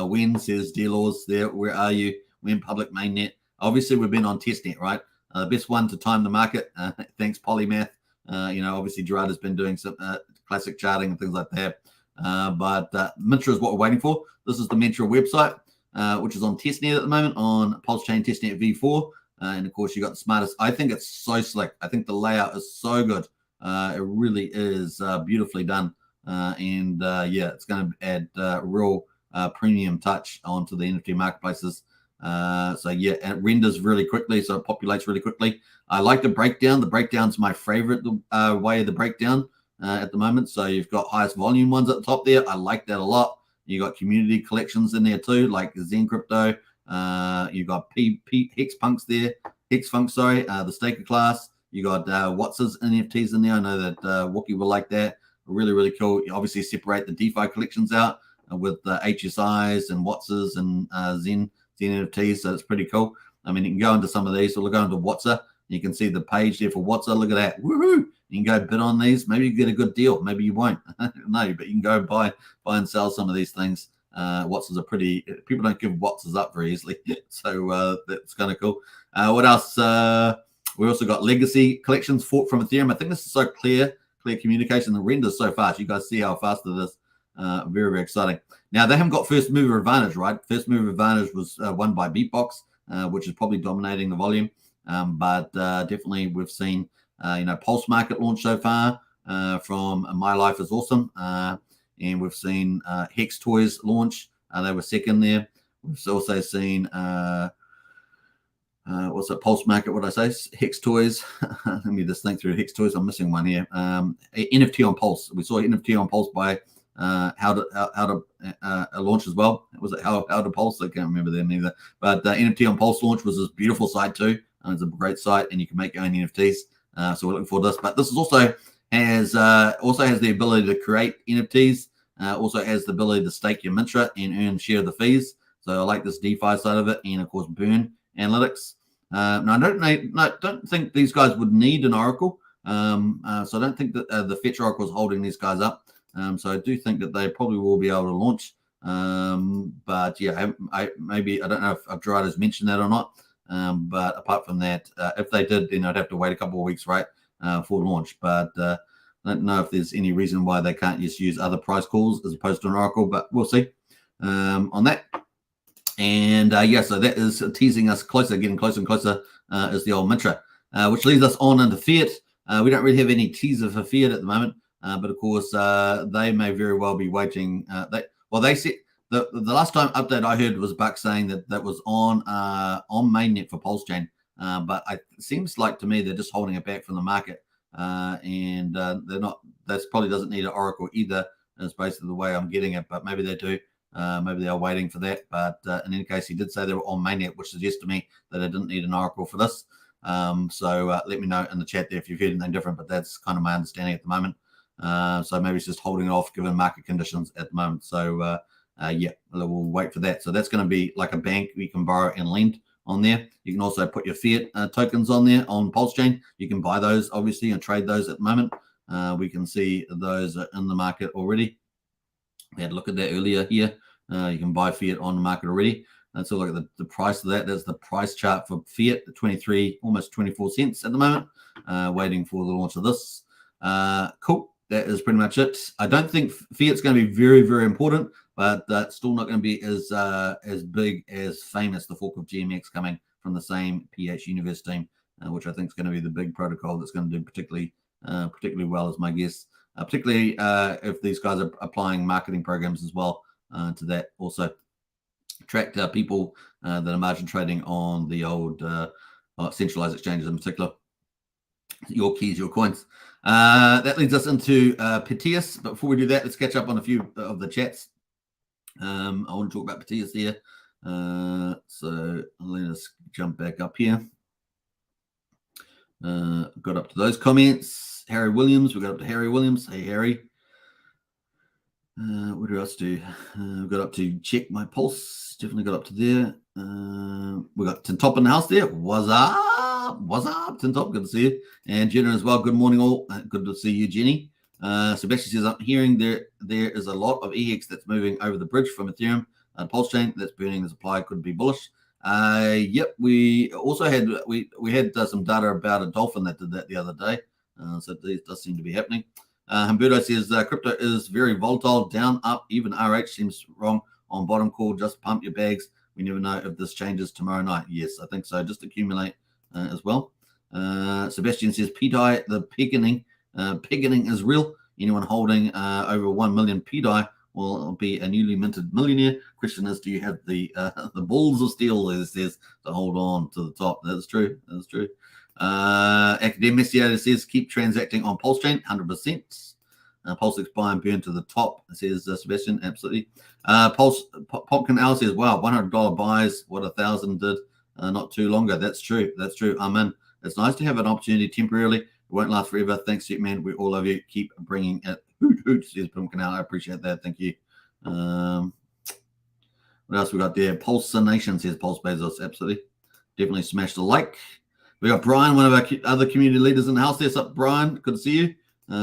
When says dear laws there, where are you? When public mainnet? Obviously, we've been on testnet, right? The best one to time the market. Thanks, Polymath. Obviously Gerard has been doing some classic charting and things like that. But Mintra is what we're waiting for. This is the Mintra website, which is on testnet at the moment on Pulsechain testnet v4. And of course, you got the smartest. I think it's so slick. I think the layout is so good. It really is beautifully done. Yeah, it's going to add real premium touch onto the NFT marketplaces. So yeah, it renders really quickly, so it populates really quickly. I like the breakdown. The breakdown's my favorite way of the breakdown at the moment. So you've got highest volume ones at the top there. I like that a lot. You got community collections in there too, like Zen Crypto. You got Hex Punks there, Hex Funk, sorry, the staker class. You got Watts's NFTs in there. I know that Wookie will like that. Really, really cool. You obviously separate the DeFi collections out with the HSIs and Watts's and Zen NFTs, so it's pretty cool. I mean, you can go into some of these. So we'll go into Watsa. You can see the page there for Watsa. Look at that. Woohoo! You can go bid on these. Maybe you get a good deal. Maybe you won't. No, but you can go buy and sell some of these things. Watsons are pretty. People don't give Watsons up very easily, so that's kind of cool. What else? We also got legacy collections from Ethereum. I think this is so clear communication. The renders so fast. You guys see how fast it is. Very, very exciting. Now they haven't got first mover advantage, right? First mover advantage was won by Beatbox, which is probably dominating the volume. But definitely we've seen Pulse Market launch so far from My Life is Awesome. And we've seen Hex Toys launch. They were second there. We've also seen what's that? Pulse Market. What did I say? Hex Toys. Let me just think through Hex Toys. I'm missing one here. NFT on Pulse. We saw NFT on Pulse by how to launch as well. Was it how to Pulse? I can't remember them either. But NFT on Pulse launch was this beautiful site too. It's a great site, and you can make your own NFTs. So we're looking forward to this. But this is also has the ability to create NFTs. Also has the ability to stake your Mintra and earn share of the fees. So I like this DeFi side of it, and of course burn analytics. Now I don't think these guys would need an Oracle. So I don't think that the Fetch Oracle is holding these guys up. So I do think that they probably will be able to launch. But yeah, I don't know if Gerard has mentioned that or not. But apart from that, if they did, then I'd have to wait a couple of weeks, right, for launch. But I don't know if there's any reason why they can't just use other price calls as opposed to an Oracle, but we'll see on that. And yeah, so that is teasing us closer, getting closer and closer is the old Mintra, which leads us on into Fiat. We don't really have any teaser for Fiat at the moment, but of course they may very well be waiting. They said the last time update I heard was Buck saying that was on mainnet for Pulsechain, but it seems like to me they're just holding it back from the market, and they're not. That probably doesn't need an Oracle either. Is basically the way I'm getting it, but maybe they do. Maybe they are waiting for that, but in any case, he did say they were on mainnet, which suggests to me that I didn't need an Oracle for this. So let me know in the chat there if you've heard anything different, but that's kind of my understanding at the moment. So maybe it's just holding it off given market conditions at the moment. So yeah, we'll wait for that. So that's going to be like a bank. We can borrow and lend on there. You can also put your Fiat tokens on there on Pulsechain. You can buy those, obviously, and trade those at the moment. We can see those are in the market already. We had a look at that earlier here. You can buy Fiat on the market already. And so look at the price of that. That's the price chart for Fiat, 23, almost 24 cents at the moment, waiting for the launch of this. Cool. That is pretty much it. I don't think Fiat's going to be very, very important, but that's still not going to be as big as famous, the fork of GMX coming from the same PH Universe team, which I think is going to be the big protocol that's going to do particularly well, is my guess. Particularly if these guys are applying marketing programs as well to that. Also attract people that are margin trading on the old centralized exchanges in particular. Your keys, your coins. That leads us into Pythias. But before we do that, let's catch up on a few of the chats. I want to talk about Pythias here. So let us jump back up here. Got up to those comments. Harry Williams, we got up to Harry Williams. Hey, Harry. What else do? We got up to check my pulse. Definitely got up to there. We got Tin Top in the house there. What's up? What's up, Tin Top? Good to see you. And Jenna as well. Good morning, all. Good to see you, Jenny. Sebastian says, I'm hearing there is a lot of EX that's moving over the bridge from Ethereum. Pulsechain that's burning the supply could be bullish. Yep, we also had some data about a dolphin that did that the other day. So this does seem to be happening. Humberto says crypto is very volatile, down, up, even RH seems wrong on bottom call. Just pump your bags. We never know if this changes tomorrow night. Yes, I think so. Just accumulate as well. Sebastian says PDI, the piggening is real. Anyone holding over 1 million PDI will be a newly minted millionaire. Question is, do you have the balls of steel, as it says, to hold on to the top? That's true. That's true. Academic says keep transacting on Pulsechain, 100%. Pulse buy and burn to the top, says Sebastian. Absolutely. Popkin Al says, wow, $100 buys what 1,000 did not too long ago. That's true. That's true. I'm in. It's nice to have an opportunity temporarily. It won't last forever. Thanks, man. We all love you. Keep bringing it. Hoot, says Popkin Al. I appreciate that. Thank you. What else we got there? Pulse Nation says Pulse Bezos. Absolutely. Definitely smash the like. We got Brian, one of our other community leaders in the house. There's up, Brian. Good to see you.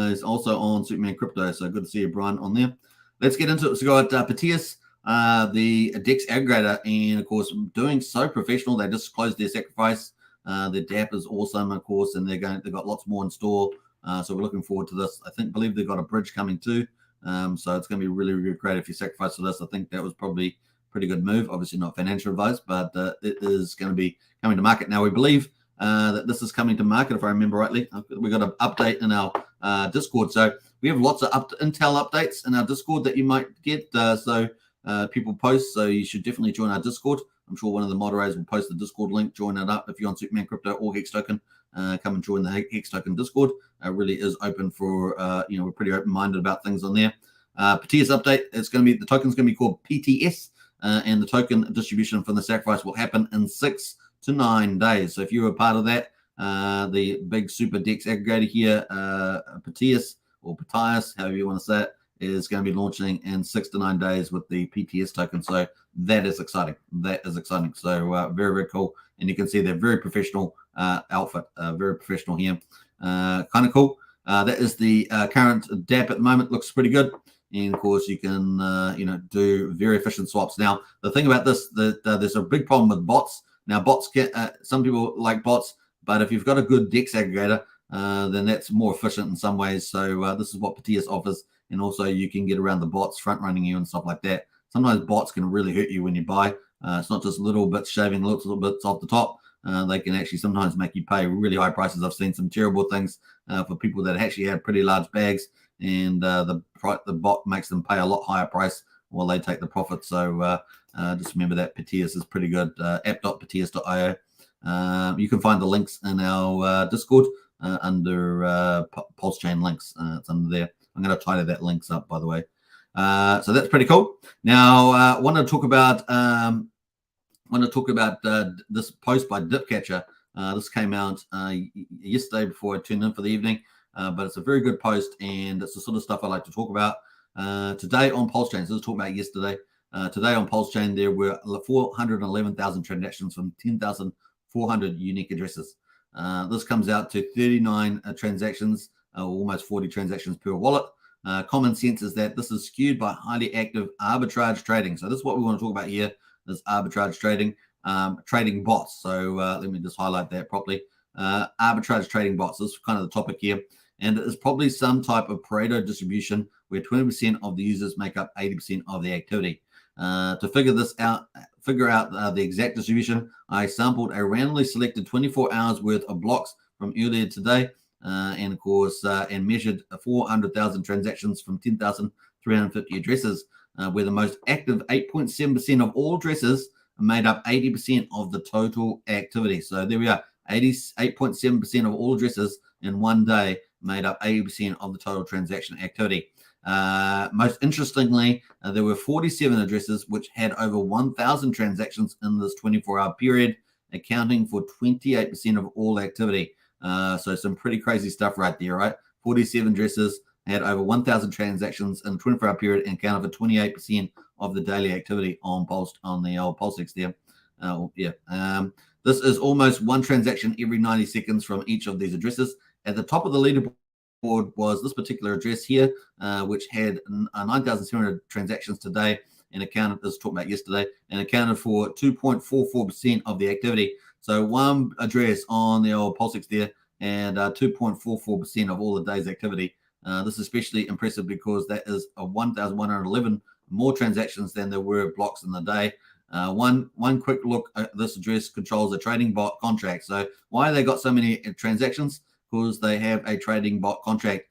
He's also on Superman Crypto, so good to see you, Brian, on there. Let's get into it. So we got Phiat, the DEX aggregator, and of course, doing so professional. They just closed their sacrifice. Their DApp is awesome, of course, and they've got lots more in store. So we're looking forward to this. Believe they've got a bridge coming too. So it's going to be really, really great if you sacrifice for this. I think that was probably a pretty good move. Obviously not financial advice, but it is going to be coming to market now. We believe that this is coming to market, if I remember rightly. We got an update in our Discord. So we have lots of intel updates in our Discord that you might get. So people post. So you should definitely join our Discord. I'm sure one of the moderators will post the Discord link. Join it up if you're on Superman Crypto or Hex Token. Come and join the Hex Token Discord. It really is open for we're pretty open-minded about things on there. Phiat update. The token's going to be called PTS, and the token distribution from the sacrifice will happen in 6 to 9 days. So if you were a part of that, the big super DEX aggregator here, Phiat or Phiat, however you want to say it, is going to be launching in 6 to 9 days with the PTS token. So that is exciting. That is exciting. So very, very cool. And you can see they're very professional outfit, very professional here. Kind of cool. That is the current DApp at the moment. Looks pretty good. And of course, you can do very efficient swaps. Now, the thing about this, there's a big problem with bots. Now, bots some people like bots, but if you've got a good DEX aggregator, then that's more efficient in some ways. So this is what Phiat offers, and also you can get around the bots front running you and stuff like that. Sometimes bots can really hurt you when you buy. It's not just little bits shaving little bits off the top. They can actually sometimes make you pay really high prices. I've seen some terrible things for people that actually have pretty large bags, and the bot makes them pay a lot higher price while they take the profit. So just remember that Phiat is pretty good. App.phiat.io. You can find the links in our Discord under Pulsechain links. It's under there. I'm going to tidy that links up, by the way. So that's pretty cool. Now, I want to talk about this post by Dipcatcher. This came out yesterday before I tuned in for the evening, but it's a very good post, and it's the sort of stuff I like to talk about. Today on Pulsechain, so let's talk about yesterday. Today on Pulsechain, there were 411,000 transactions from 10,400 unique addresses. This comes out to 39 transactions, almost 40 transactions per wallet. Common sense is that this is skewed by highly active arbitrage trading. So this is what we want to talk about here, is arbitrage trading, trading bots. So let me just highlight that properly. Arbitrage trading bots, this is kind of the topic here. And it is probably some type of Pareto distribution where 20% of the users make up 80% of the activity. To figure out the exact distribution, I sampled a randomly selected 24 hours worth of blocks from earlier today, and of course, and measured 400,000 transactions from 10,350 addresses, where the most active 8.7% of all addresses made up 80% of the total activity. So there we are, 88.7% of all addresses in one day made up 80% of the total transaction activity. Most interestingly, there were 47 addresses which had over 1,000 transactions in this 24-hour period, accounting for 28% of all activity. So some pretty crazy stuff right there, right? 47 addresses had over 1,000 transactions in the 24-hour period and accounted for 28% of the daily activity on the old Pulsechain there. This is almost one transaction every 90 seconds from each of these addresses. At the top of the leaderboard was this particular address here, which had 9,700 transactions today and accounted, as talked about yesterday, and accounted for 2.44% of the activity. So one address on the old Pulsechain there and 2.44% of all the day's activity. This is especially impressive because that is 1,111 more transactions than there were blocks in the day. One quick look at this address controls a trading bot contract. So why they got so many transactions? Because they have a trading bot contract.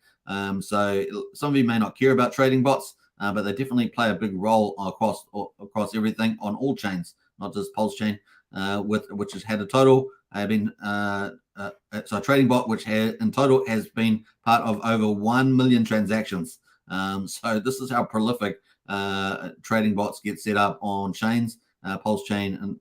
So some of you may not care about trading bots, but they definitely play a big role across everything on all chains, not just Pulsechain, which has had a total. So a trading bot which in total has been part of over 1 million transactions. So this is how prolific trading bots get set up on chains. Pulsechain,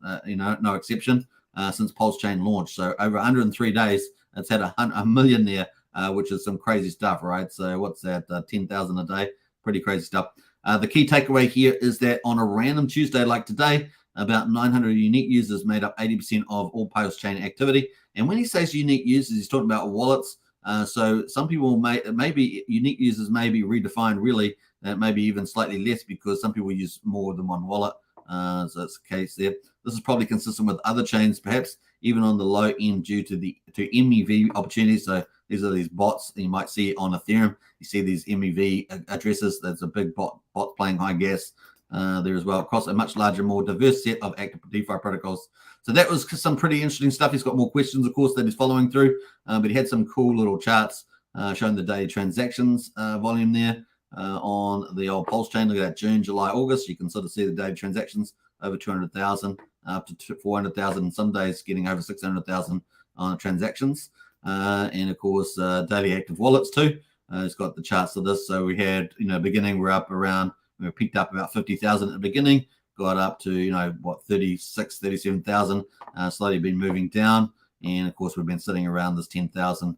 no exception, since Pulsechain launched. So over 103 days, it's had a million there, which is some crazy stuff, right? So what's that? 10,000 a day, pretty crazy stuff. The key takeaway here is that on a random Tuesday like today, about 900 unique users made up 80% of all Pulsechain activity. And when he says unique users, he's talking about wallets. So some people maybe unique users may be redefined really, maybe even slightly less because some people use more than one wallet. So that's the case there. This is probably consistent with other chains, perhaps even on the low end due to MEV opportunities. So these are these bots that you might see on Ethereum. You see these MEV addresses. There's a big bot playing high gas there as well, across a much larger, more diverse set of active DeFi protocols. So that was some pretty interesting stuff. He's got more questions, of course, that he's following through, but he had some cool little charts showing the daily transactions volume there on the old Pulsechain. Look at that, June, July, August. You can sort of see the daily transactions over 200,000 up to 400,000, and some days getting over 600,000 on transactions. And of course, daily active wallets too. It's got the charts of this. So we had, beginning, we're up around, we picked up about 50,000 at the beginning, got up to, 36, 37,000, slowly been moving down. And of course, we've been sitting around this 10,000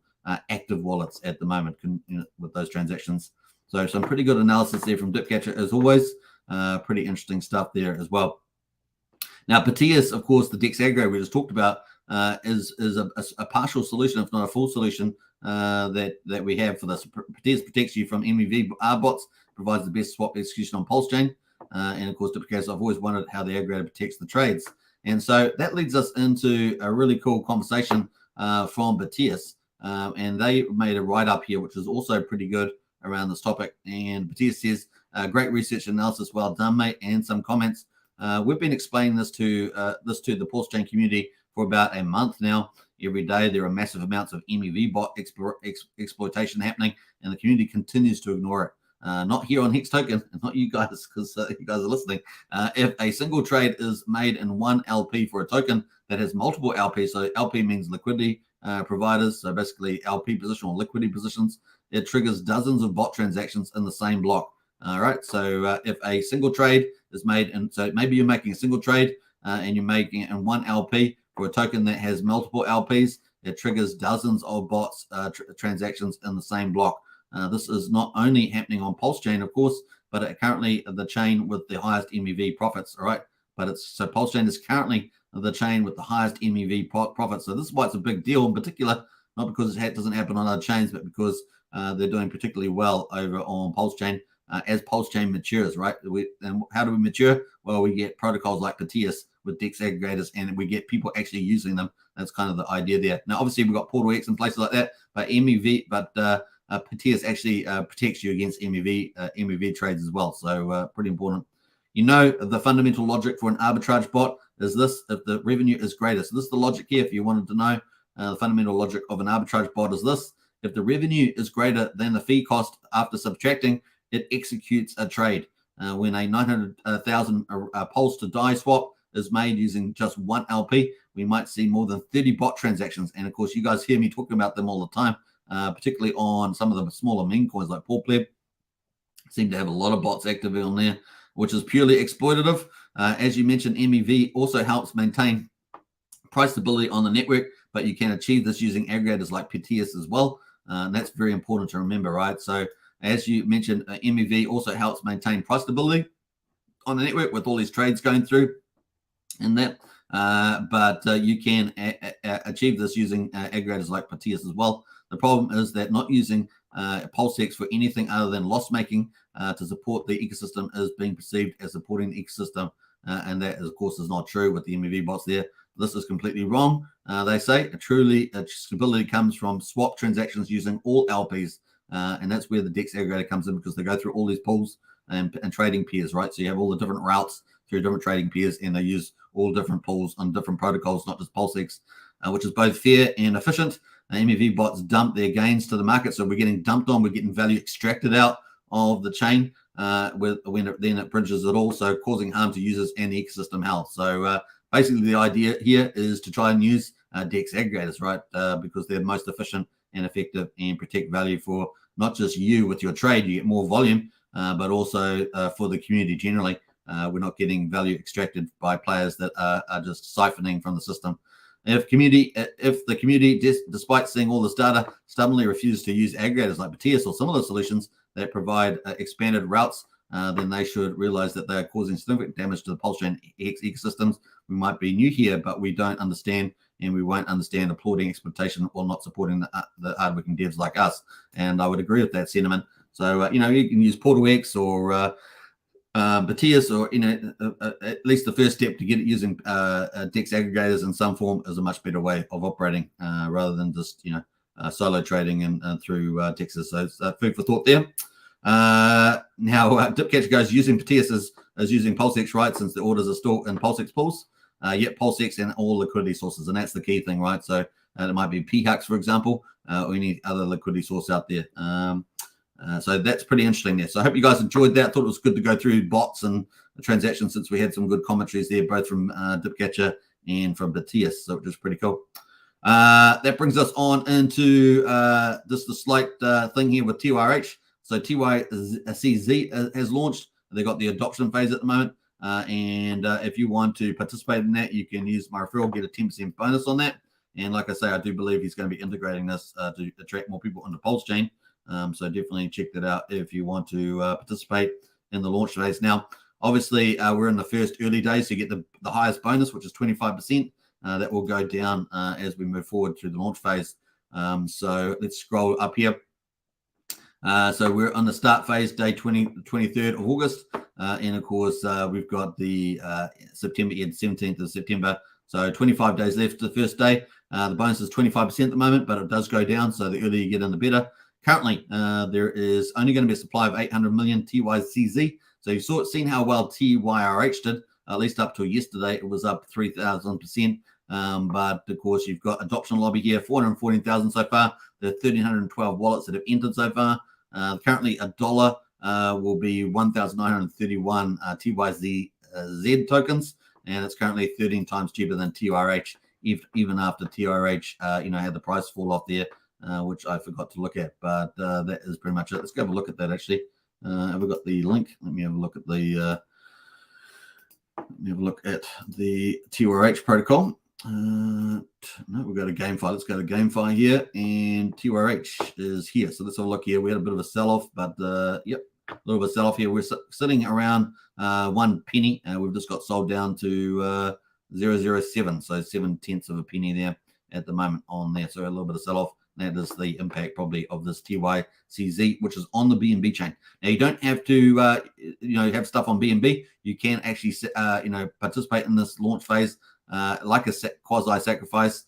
active wallets at the moment with those transactions. So some pretty good analysis there from Dipcatcher as always. Pretty interesting stuff there as well. Now, Pulsechain, of course, the DEX aggregator we just talked about, is a partial solution, if not a full solution, that we have for this. Pulsechain protects you from MEV bots, provides the best swap execution on Pulsechain. And of course, Dipcatcher, I've always wondered how the aggregator protects the trades. And so that leads us into a really cool conversation from Pulsechain. And they made a write-up here, which is also pretty good around this topic. And Pulsechain says, great research analysis, well done, mate, and some comments. We've been explaining this to the Pulsechain community for about a month now. Every day there are massive amounts of MEV bot exploitation happening, and the community continues to ignore it. Not here on Hex Token, and not you guys, because you guys are listening. If a single trade is made in one LP for a token that has multiple LPs, so LP means liquidity providers, so basically LP position or liquidity positions, it triggers dozens of bot transactions in the same block. All right, so if a single trade is made, and so maybe you're making a single trade and you're making it in one LP for a token that has multiple LPs, it triggers dozens of bots transactions in the same block. This is not only happening on Pulsechain, of course, but currently the chain with the highest MEV profits. All right, but Pulsechain is currently the chain with the highest MEV profits. So this is why it's a big deal in particular, not because it doesn't happen on other chains, but because they're doing particularly well over on Pulsechain. As Pulsechain matures, right? And how do we mature? Well, we get protocols like Pulsechain with DEX aggregators, and we get people actually using them. That's kind of the idea there. Now, obviously, we've got Portal X and places like that, but Pulsechain actually protects you against MEV trades as well. So pretty important. The fundamental logic for an arbitrage bot is this: if the revenue is greater. So this is the logic here. If you wanted to know, the fundamental logic of an arbitrage bot is this: if the revenue is greater than the fee cost after subtracting, it executes a trade. When a 900,000 pulse to DAI swap is made using just one LP, we might see more than 30 bot transactions. And of course, you guys hear me talking about them all the time, particularly on some of the smaller meme coins like Paul Pleb. Seem to have a lot of bots active on there, which is purely exploitative. As you mentioned, MEV also helps maintain price stability on the network, but you can achieve this using aggregators like PTS as well. And that's very important to remember, right? So as you mentioned, MEV also helps maintain price stability on the network with all these trades going through and that. But you can achieve this using aggregators like PTS as well. The problem is that not using Pulsechain for anything other than loss making to support the ecosystem is being perceived as supporting the ecosystem. And that, of course, is not true with the MEV bots there. This is completely wrong. They say truly stability comes from swap transactions using all LPs. And that's where the DEX aggregator comes in, because they go through all these pools and trading peers, right? So you have all the different routes through different trading peers, and they use all different pools on different protocols, not just Pulsechain, which is both fair and efficient. MEV bots dump their gains to the market, so we're getting dumped on, we're getting value extracted out of the chain then it bridges it all, so causing harm to users and the ecosystem health. So basically the idea here is to try and use DEX aggregators, right? Because they're most efficient and effective and protect value for not just you with your trade, you get more volume, but also for the community generally. We're not getting value extracted by players that are just siphoning from the system. If the community, despite seeing all this data, stubbornly refuses to use aggregators like PTS or similar solutions that provide expanded routes, then they should realize that they are causing significant damage to the Pulsechain Hex ecosystems. We might be new here, but we don't understand, and we won't understand applauding exploitation or not supporting the hardworking devs like us. And I would agree with that sentiment. So, you can use Portal X or PTS, or at least the first step to get it using DEX aggregators in some form is a much better way of operating rather than just solo trading and through DEXs. So it's food for thought there. Now Dipcatcher goes using PTS as using Pulsechain, right? Since the orders are still in Pulsechain pools, yet Pulsechain and all liquidity sources, and that's the key thing, right? So it might be PHUX, for example, or any other liquidity source out there. So that's pretty interesting there. So I hope you guys enjoyed that. I thought it was good to go through bots and the transactions, since we had some good commentaries there, both from Dipcatcher and from Batias, so which is pretty cool. That brings us on into just the slight thing here with TYRH. So TYCZ has launched. They got the adoption phase at the moment. And if you want to participate in that, you can use my referral, get a 10% bonus on that. And like I say, I do believe he's going to be integrating this to attract more people into Pulsechain. So definitely check that out if you want to participate in the launch phase. Now, obviously, we're in the first early days, so you get the highest bonus, which is 25%. That will go down as we move forward through the launch phase. So let's scroll up here. So we're on the start phase, day 23rd of August. And of course, we've got the September, 17th of September. So 25 days left to the first day. The bonus is 25% at the moment, but it does go down. So the earlier you get in, the better. Currently, there is only going to be a supply of 800 million TYCZ. So you've seen how well TYRH did, at least up to yesterday. It was up 3,000%. But of course, you've got adoption lobby here, 414,000 so far. There are 1,312 wallets that have entered so far. Currently, $1 will be 1,931 TYZ tokens, and it's currently 13 times cheaper than TYRH, even after TYRH, had the price fall off there, which I forgot to look at. But that is pretty much it. Let's go have a look at that. Actually, have we got the link? Let me have a look at the. TYRH protocol. No, we've got a GameFi. Let's go to GameFi here, and TYRH is here. So let's have a look here. We had a bit of a sell-off, but yep, a little bit of sell-off here. We're sitting around 1 penny. We've just got sold down to 0.007, so 0.7 of a penny there at the moment on there. So a little bit of sell-off. That is the impact probably of this TYCZ, which is on the BNB chain. Now you don't have to, have stuff on BNB. You can actually, participate in this launch phase like a quasi sacrifice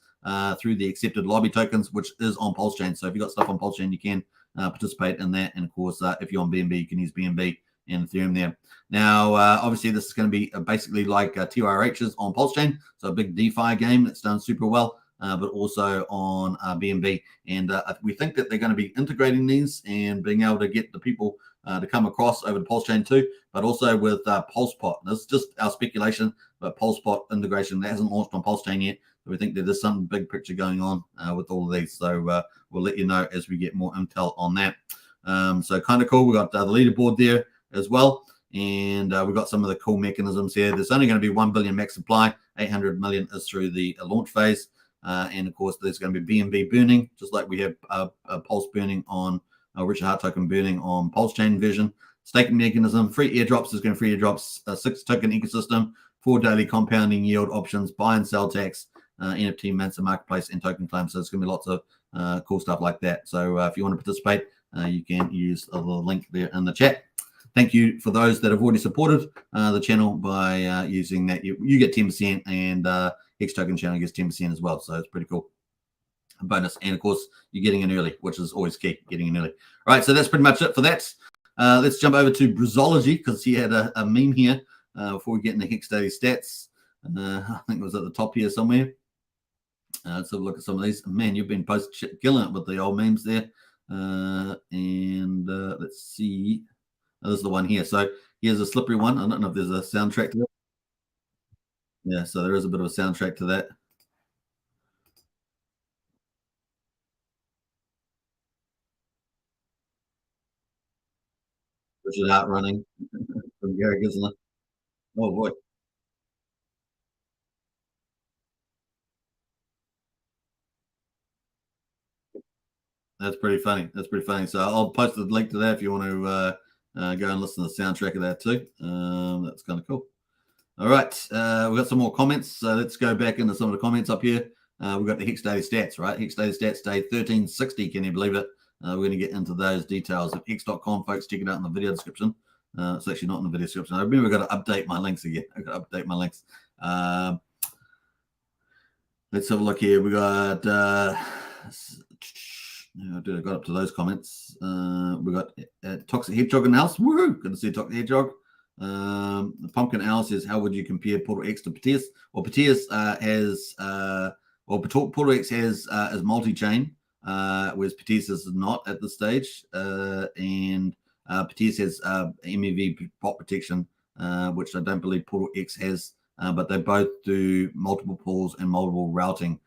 through the accepted lobby tokens, which is on Pulsechain. So if you've got stuff on Pulsechain, you can participate in that. And of course, if you're on BNB, you can use BNB and Ethereum there. Now, obviously, this is going to be basically like TYRH's on Pulsechain. So a big DeFi game that's done super well. But also on BNB. And we think that they're going to be integrating these and being able to get the people to come across over to Pulsechain too, but also with Pulsepot. This is just our speculation, but Pulsepot integration that hasn't launched on Pulsechain yet. So we think that there's some big picture going on with all of these. So we'll let you know as we get more intel on that. So kind of cool. We got the leaderboard there as well. And we've got some of the cool mechanisms here. There's only going to be 1 billion max supply. 800 million is through the launch phase. And of course, there's going to be BNB burning, just like we have Pulse burning on Richard Heart token burning on Pulsechain version. Staking mechanism, free airdrops. There's going to be free airdrops, 6 token ecosystem, 4 daily compounding yield options, buy and sell tax, NFT mints, and marketplace, and token claims. So there's going to be lots of cool stuff like that. So if you want to participate, you can use the link there in the chat. Thank you for those that have already supported the channel by using that. You get 10%, and Hex Token channel gets 10% as well. So it's pretty cool. A bonus. And of course, you're getting in early, which is always key, getting in early. All right, so that's pretty much it for that. Let's jump over to Brazology, because he had a meme here before we get into Hex Daily Stats. I think it was at the top here somewhere. Let's have a look at some of these. Man, you've been killing it with the old memes there. Let's see. Oh, this is the one here. So here's a slippery one. I don't know if there's a soundtrack to it. Yeah, so there is a bit of a soundtrack to that. Richard Hart running from Gary Gisler. Oh boy. That's pretty funny. That's pretty funny. So I'll post the link to that if you want to go and listen to the soundtrack of that too. That's kind of cool. All right, we've got some more comments. So let's go back into some of the comments up here. We've got the Hex Daily Stats, right? Hex Daily Stats day 1360. Can you believe it? We're going to get into those details at hex.com, folks. Check it out in the video description. It's actually not in the video description. I remember we've got to update my links again. I've got to update my links. Let's have a look here. We got I got up to those comments. We got Toxic Hedgehog in the house. Woohoo! Good to see Toxic Hedgehog. The Pumpkin Owl says, how would you compare Portal X to Proteus? Well, Proteus has Portal X has is multi-chain, whereas Proteus is not at this stage. And Proteus has MEV bot protection, which I don't believe Portal X has, but they both do multiple pools and multiple routing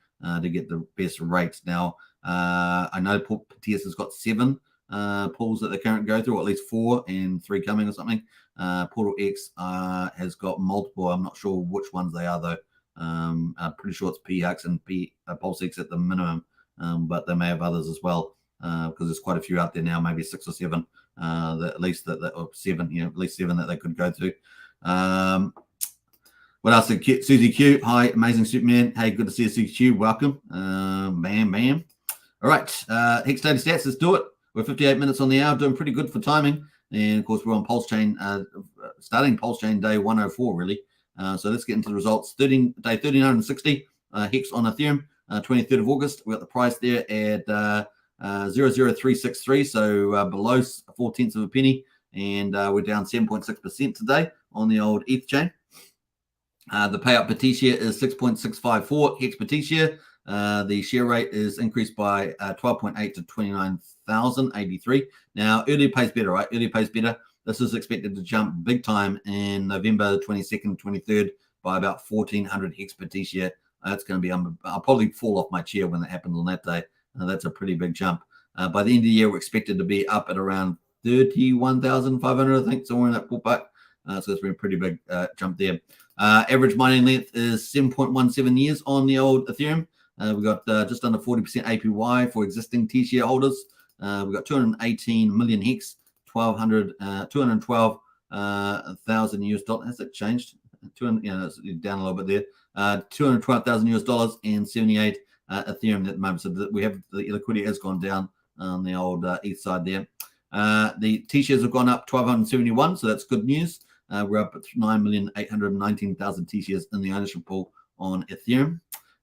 to get the best rates. Now, I know Proteus has got 7 pools that they currently go through, or at least 4 and 3 coming or something. Portal X has got multiple. I'm not sure which ones they are though. I'm pretty sure it's PX and Pulsex at the minimum, but they may have others as well because there's quite a few out there now, maybe 6 or 7, at least or 7, at least 7 that they could go to. What else? Susie Q. Hi, amazing Superman. Hey, good to see you, Susie Q. Welcome. Bam, bam. All right, Hex Daily Stats. Let's do it. We're 58 minutes on the hour, doing pretty good for timing. And of course, we're on Pulsechain, starting Pulsechain day 104, really. So let's get into the results. Day 1360, Hex on Ethereum, 23rd of August. We got the price there at 0.0363, so below 0.4 of a penny. And we're down 7.6% today on the old ETH chain. The payout per T-share is 6.654 Hex per T-share. The share rate is increased by 12.8 to 29,083. Now, early pays better, right? Early pays better. This is expected to jump big time in November 22nd, 23rd by about 1,400 Hex per T-share. That's going to be, I'll probably fall off my chair when that happens on that day. That's a pretty big jump. By the end of the year, we're expected to be up at around 31,500, I think, somewhere in that ballpark. So it's been a pretty big jump there. Average mining length is 7.17 years on the old Ethereum. We've got just under 40% APY for existing T-share holders. We've got 218 million Hex, 212,000 US dollars. Has it changed? 200, it's down a little bit there. 212,000 US dollars and 78 Ethereum at the moment. So we have the liquidity has gone down on the old ETH side there. The T-shares have gone up 1,271, so that's good news. We're up at 9,819,000 T-shares in the ownership pool on Ethereum.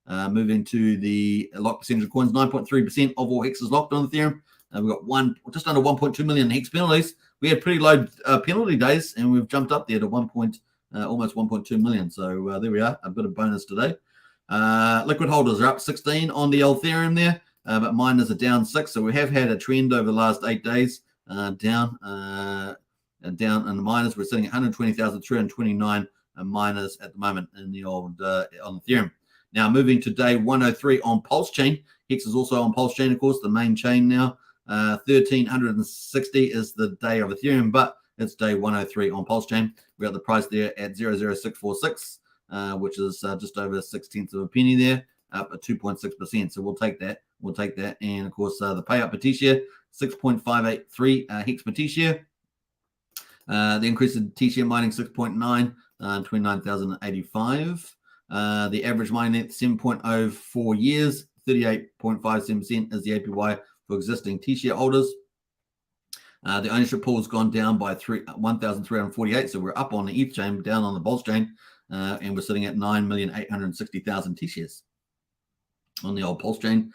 Moving to the lock percentage of coins, 9.3% of all Hex is locked on Ethereum. We've got just under 1.2 million Hex penalties. We had pretty low penalty days, and we've jumped up there to almost 1.2 million. So there we are, a bit of bonus today. Liquid holders are up 16 on the old Ethereum there, but miners are down 6. So we have had a trend over the last 8 days down in the miners. We're sitting at 120,329 miners at the moment in the old on Ethereum. Now moving to day 103 on Pulsechain. Hex is also on Pulsechain, of course, the main chain now. 1360 is the day of Ethereum, but it's day 103 on Pulsechain. We got the price there at 0.0646, which is just over 0.6 of a penny there, up at 2.6%. So we'll take that. We'll take that. And of course, the payout per T-share, 6.583 hex per T-share. The increase in T-share mining 6.9, 29,085. The average mining length 7.04 years, 38.57% is the APY for existing T-share holders. The ownership pool has gone down by 1,348, so we're up on the ETH chain, down on the Pulse chain, and we're sitting at 9,860,000 T-shares on the old Pulse chain.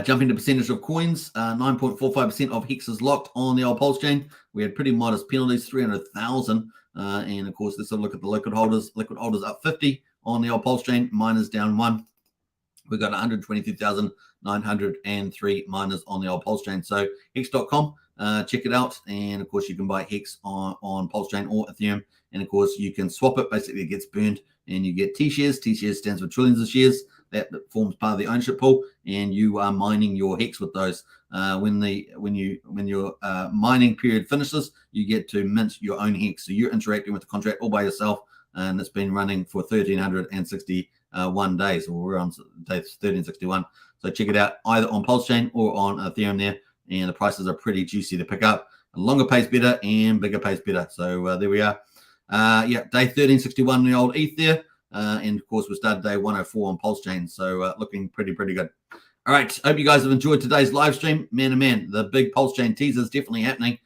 Jumping to percentage of coins, 9.45% of Hex is locked on the old Pulse chain. We had pretty modest penalties, 300,000, and of course, let's have a look at the liquid holders. Liquid holders up 50 on the old Pulse chain, miners down 1. We've got 122,903 miners on the old Pulse chain. So hex.com, check it out. And of course, you can buy Hex on Pulse chain or Ethereum. And of course, you can swap it. Basically, it gets burned and you get T-shares. T-shares stands for trillions of shares. That forms part of the ownership pool, and you are mining your Hex with those. When your mining period finishes, you get to mint your own Hex. So you're interacting with the contract all by yourself, and it's been running for 1,361 days, or we're on day 1361. So check it out either on Pulse chain or on Ethereum there, and the prices are pretty juicy to pick up. Longer pays better, and bigger pays better. So there we are. Yeah, day 1361 in the old ETH there. And of course, we started day 104 on Pulse chain. So looking pretty good. All right. Hope you guys have enjoyed today's live stream. Man, oh man, the big Pulse chain teasers definitely happening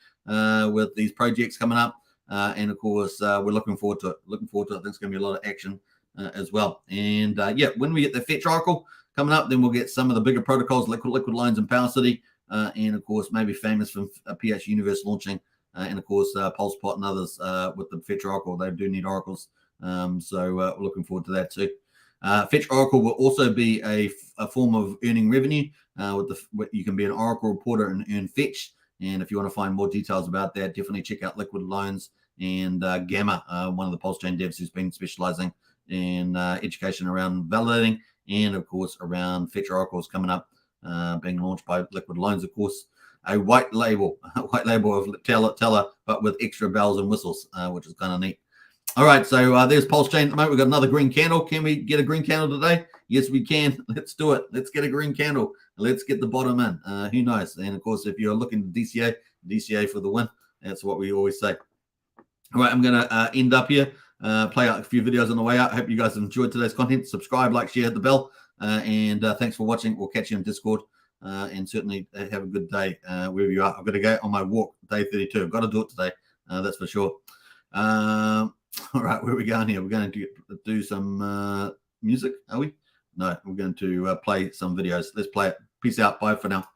with these projects coming up. And of course, we're looking forward to it. I think it's going to be a lot of action as well. And yeah, when we get the Fetch Oracle coming up, then we'll get some of the bigger protocols, Liquid Lines and Power City. And of course, maybe famous from PH Universe launching. And of course, PulsePot and others with the Fetch Oracle. They do need oracles. So we're looking forward to that too. Fetch Oracle will also be a form of earning revenue. You can be an Oracle reporter and earn Fetch. And if you want to find more details about that, definitely check out Liquid Loans and Gamma, one of the Pulse chain devs who's been specializing in education around validating, and of course around Fetch Oracles coming up, being launched by Liquid Loans, of course. A white label of Teller, but with extra bells and whistles, which is kind of neat. All right, so there's Pulse chain at the moment. We've got another green candle. Can we get a green candle today? Yes, we can. Let's do it. Let's get a green candle. Let's get the bottom in. Who knows? And of course, if you're looking to DCA for the win, that's what we always say. All right, I'm going to end up here, play out a few videos on the way out. I hope you guys have enjoyed today's content. Subscribe, like, share, hit the bell. And thanks for watching. We'll catch you on Discord. And certainly have a good day wherever you are. I've got to go on my walk, day 32. I've got to do it today. That's for sure. All right, where are we going here? We're going to do some music, are we? No, we're going to play some videos. Let's play it. Peace out. Bye for now.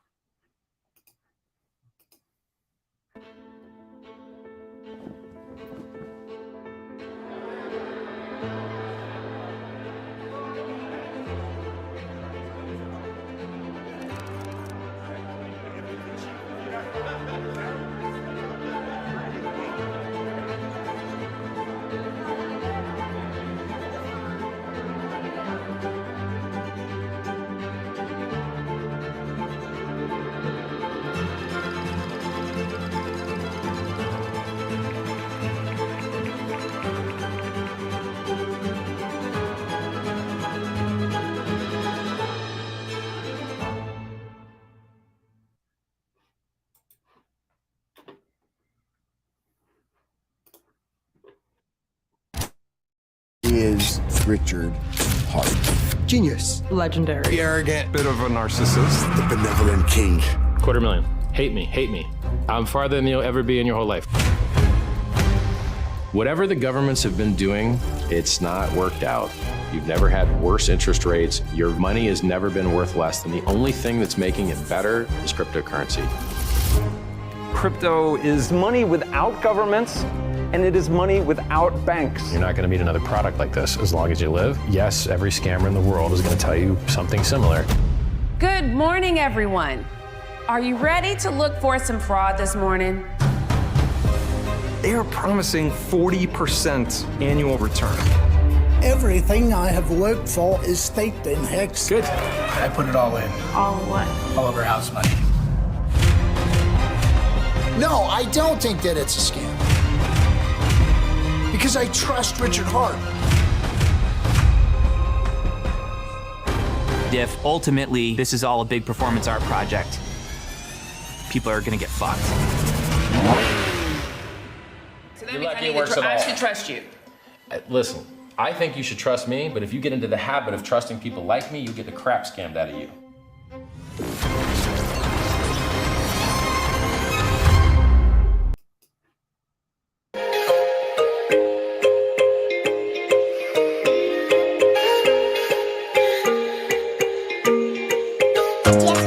Is Richard Hart. Genius. Legendary. Arrogant. Bit of a narcissist. The benevolent king. $250,000. Hate me. I'm farther than you'll ever be in your whole life. Whatever the governments have been doing, it's not worked out. You've never had worse interest rates. Your money has never been worth less. And the only thing that's making it better is cryptocurrency. Crypto is money without governments, and it is money without banks. You're not going to meet another product like this as long as you live. Yes, every scammer in the world is going to tell you something similar. Good morning, everyone. Are you ready to look for some fraud this morning? They are promising 40% annual return. Everything I have worked for is staked in Hex. Good. I put it all in. All what? All of our house money. No, I don't think that it's a scam. Because I trust Richard Hart. If ultimately this is all a big performance art project, people are gonna get fucked. So that means I should trust you. Listen, I think you should trust me, but if you get into the habit of trusting people like me, you get the crap scammed out of you. Yeah.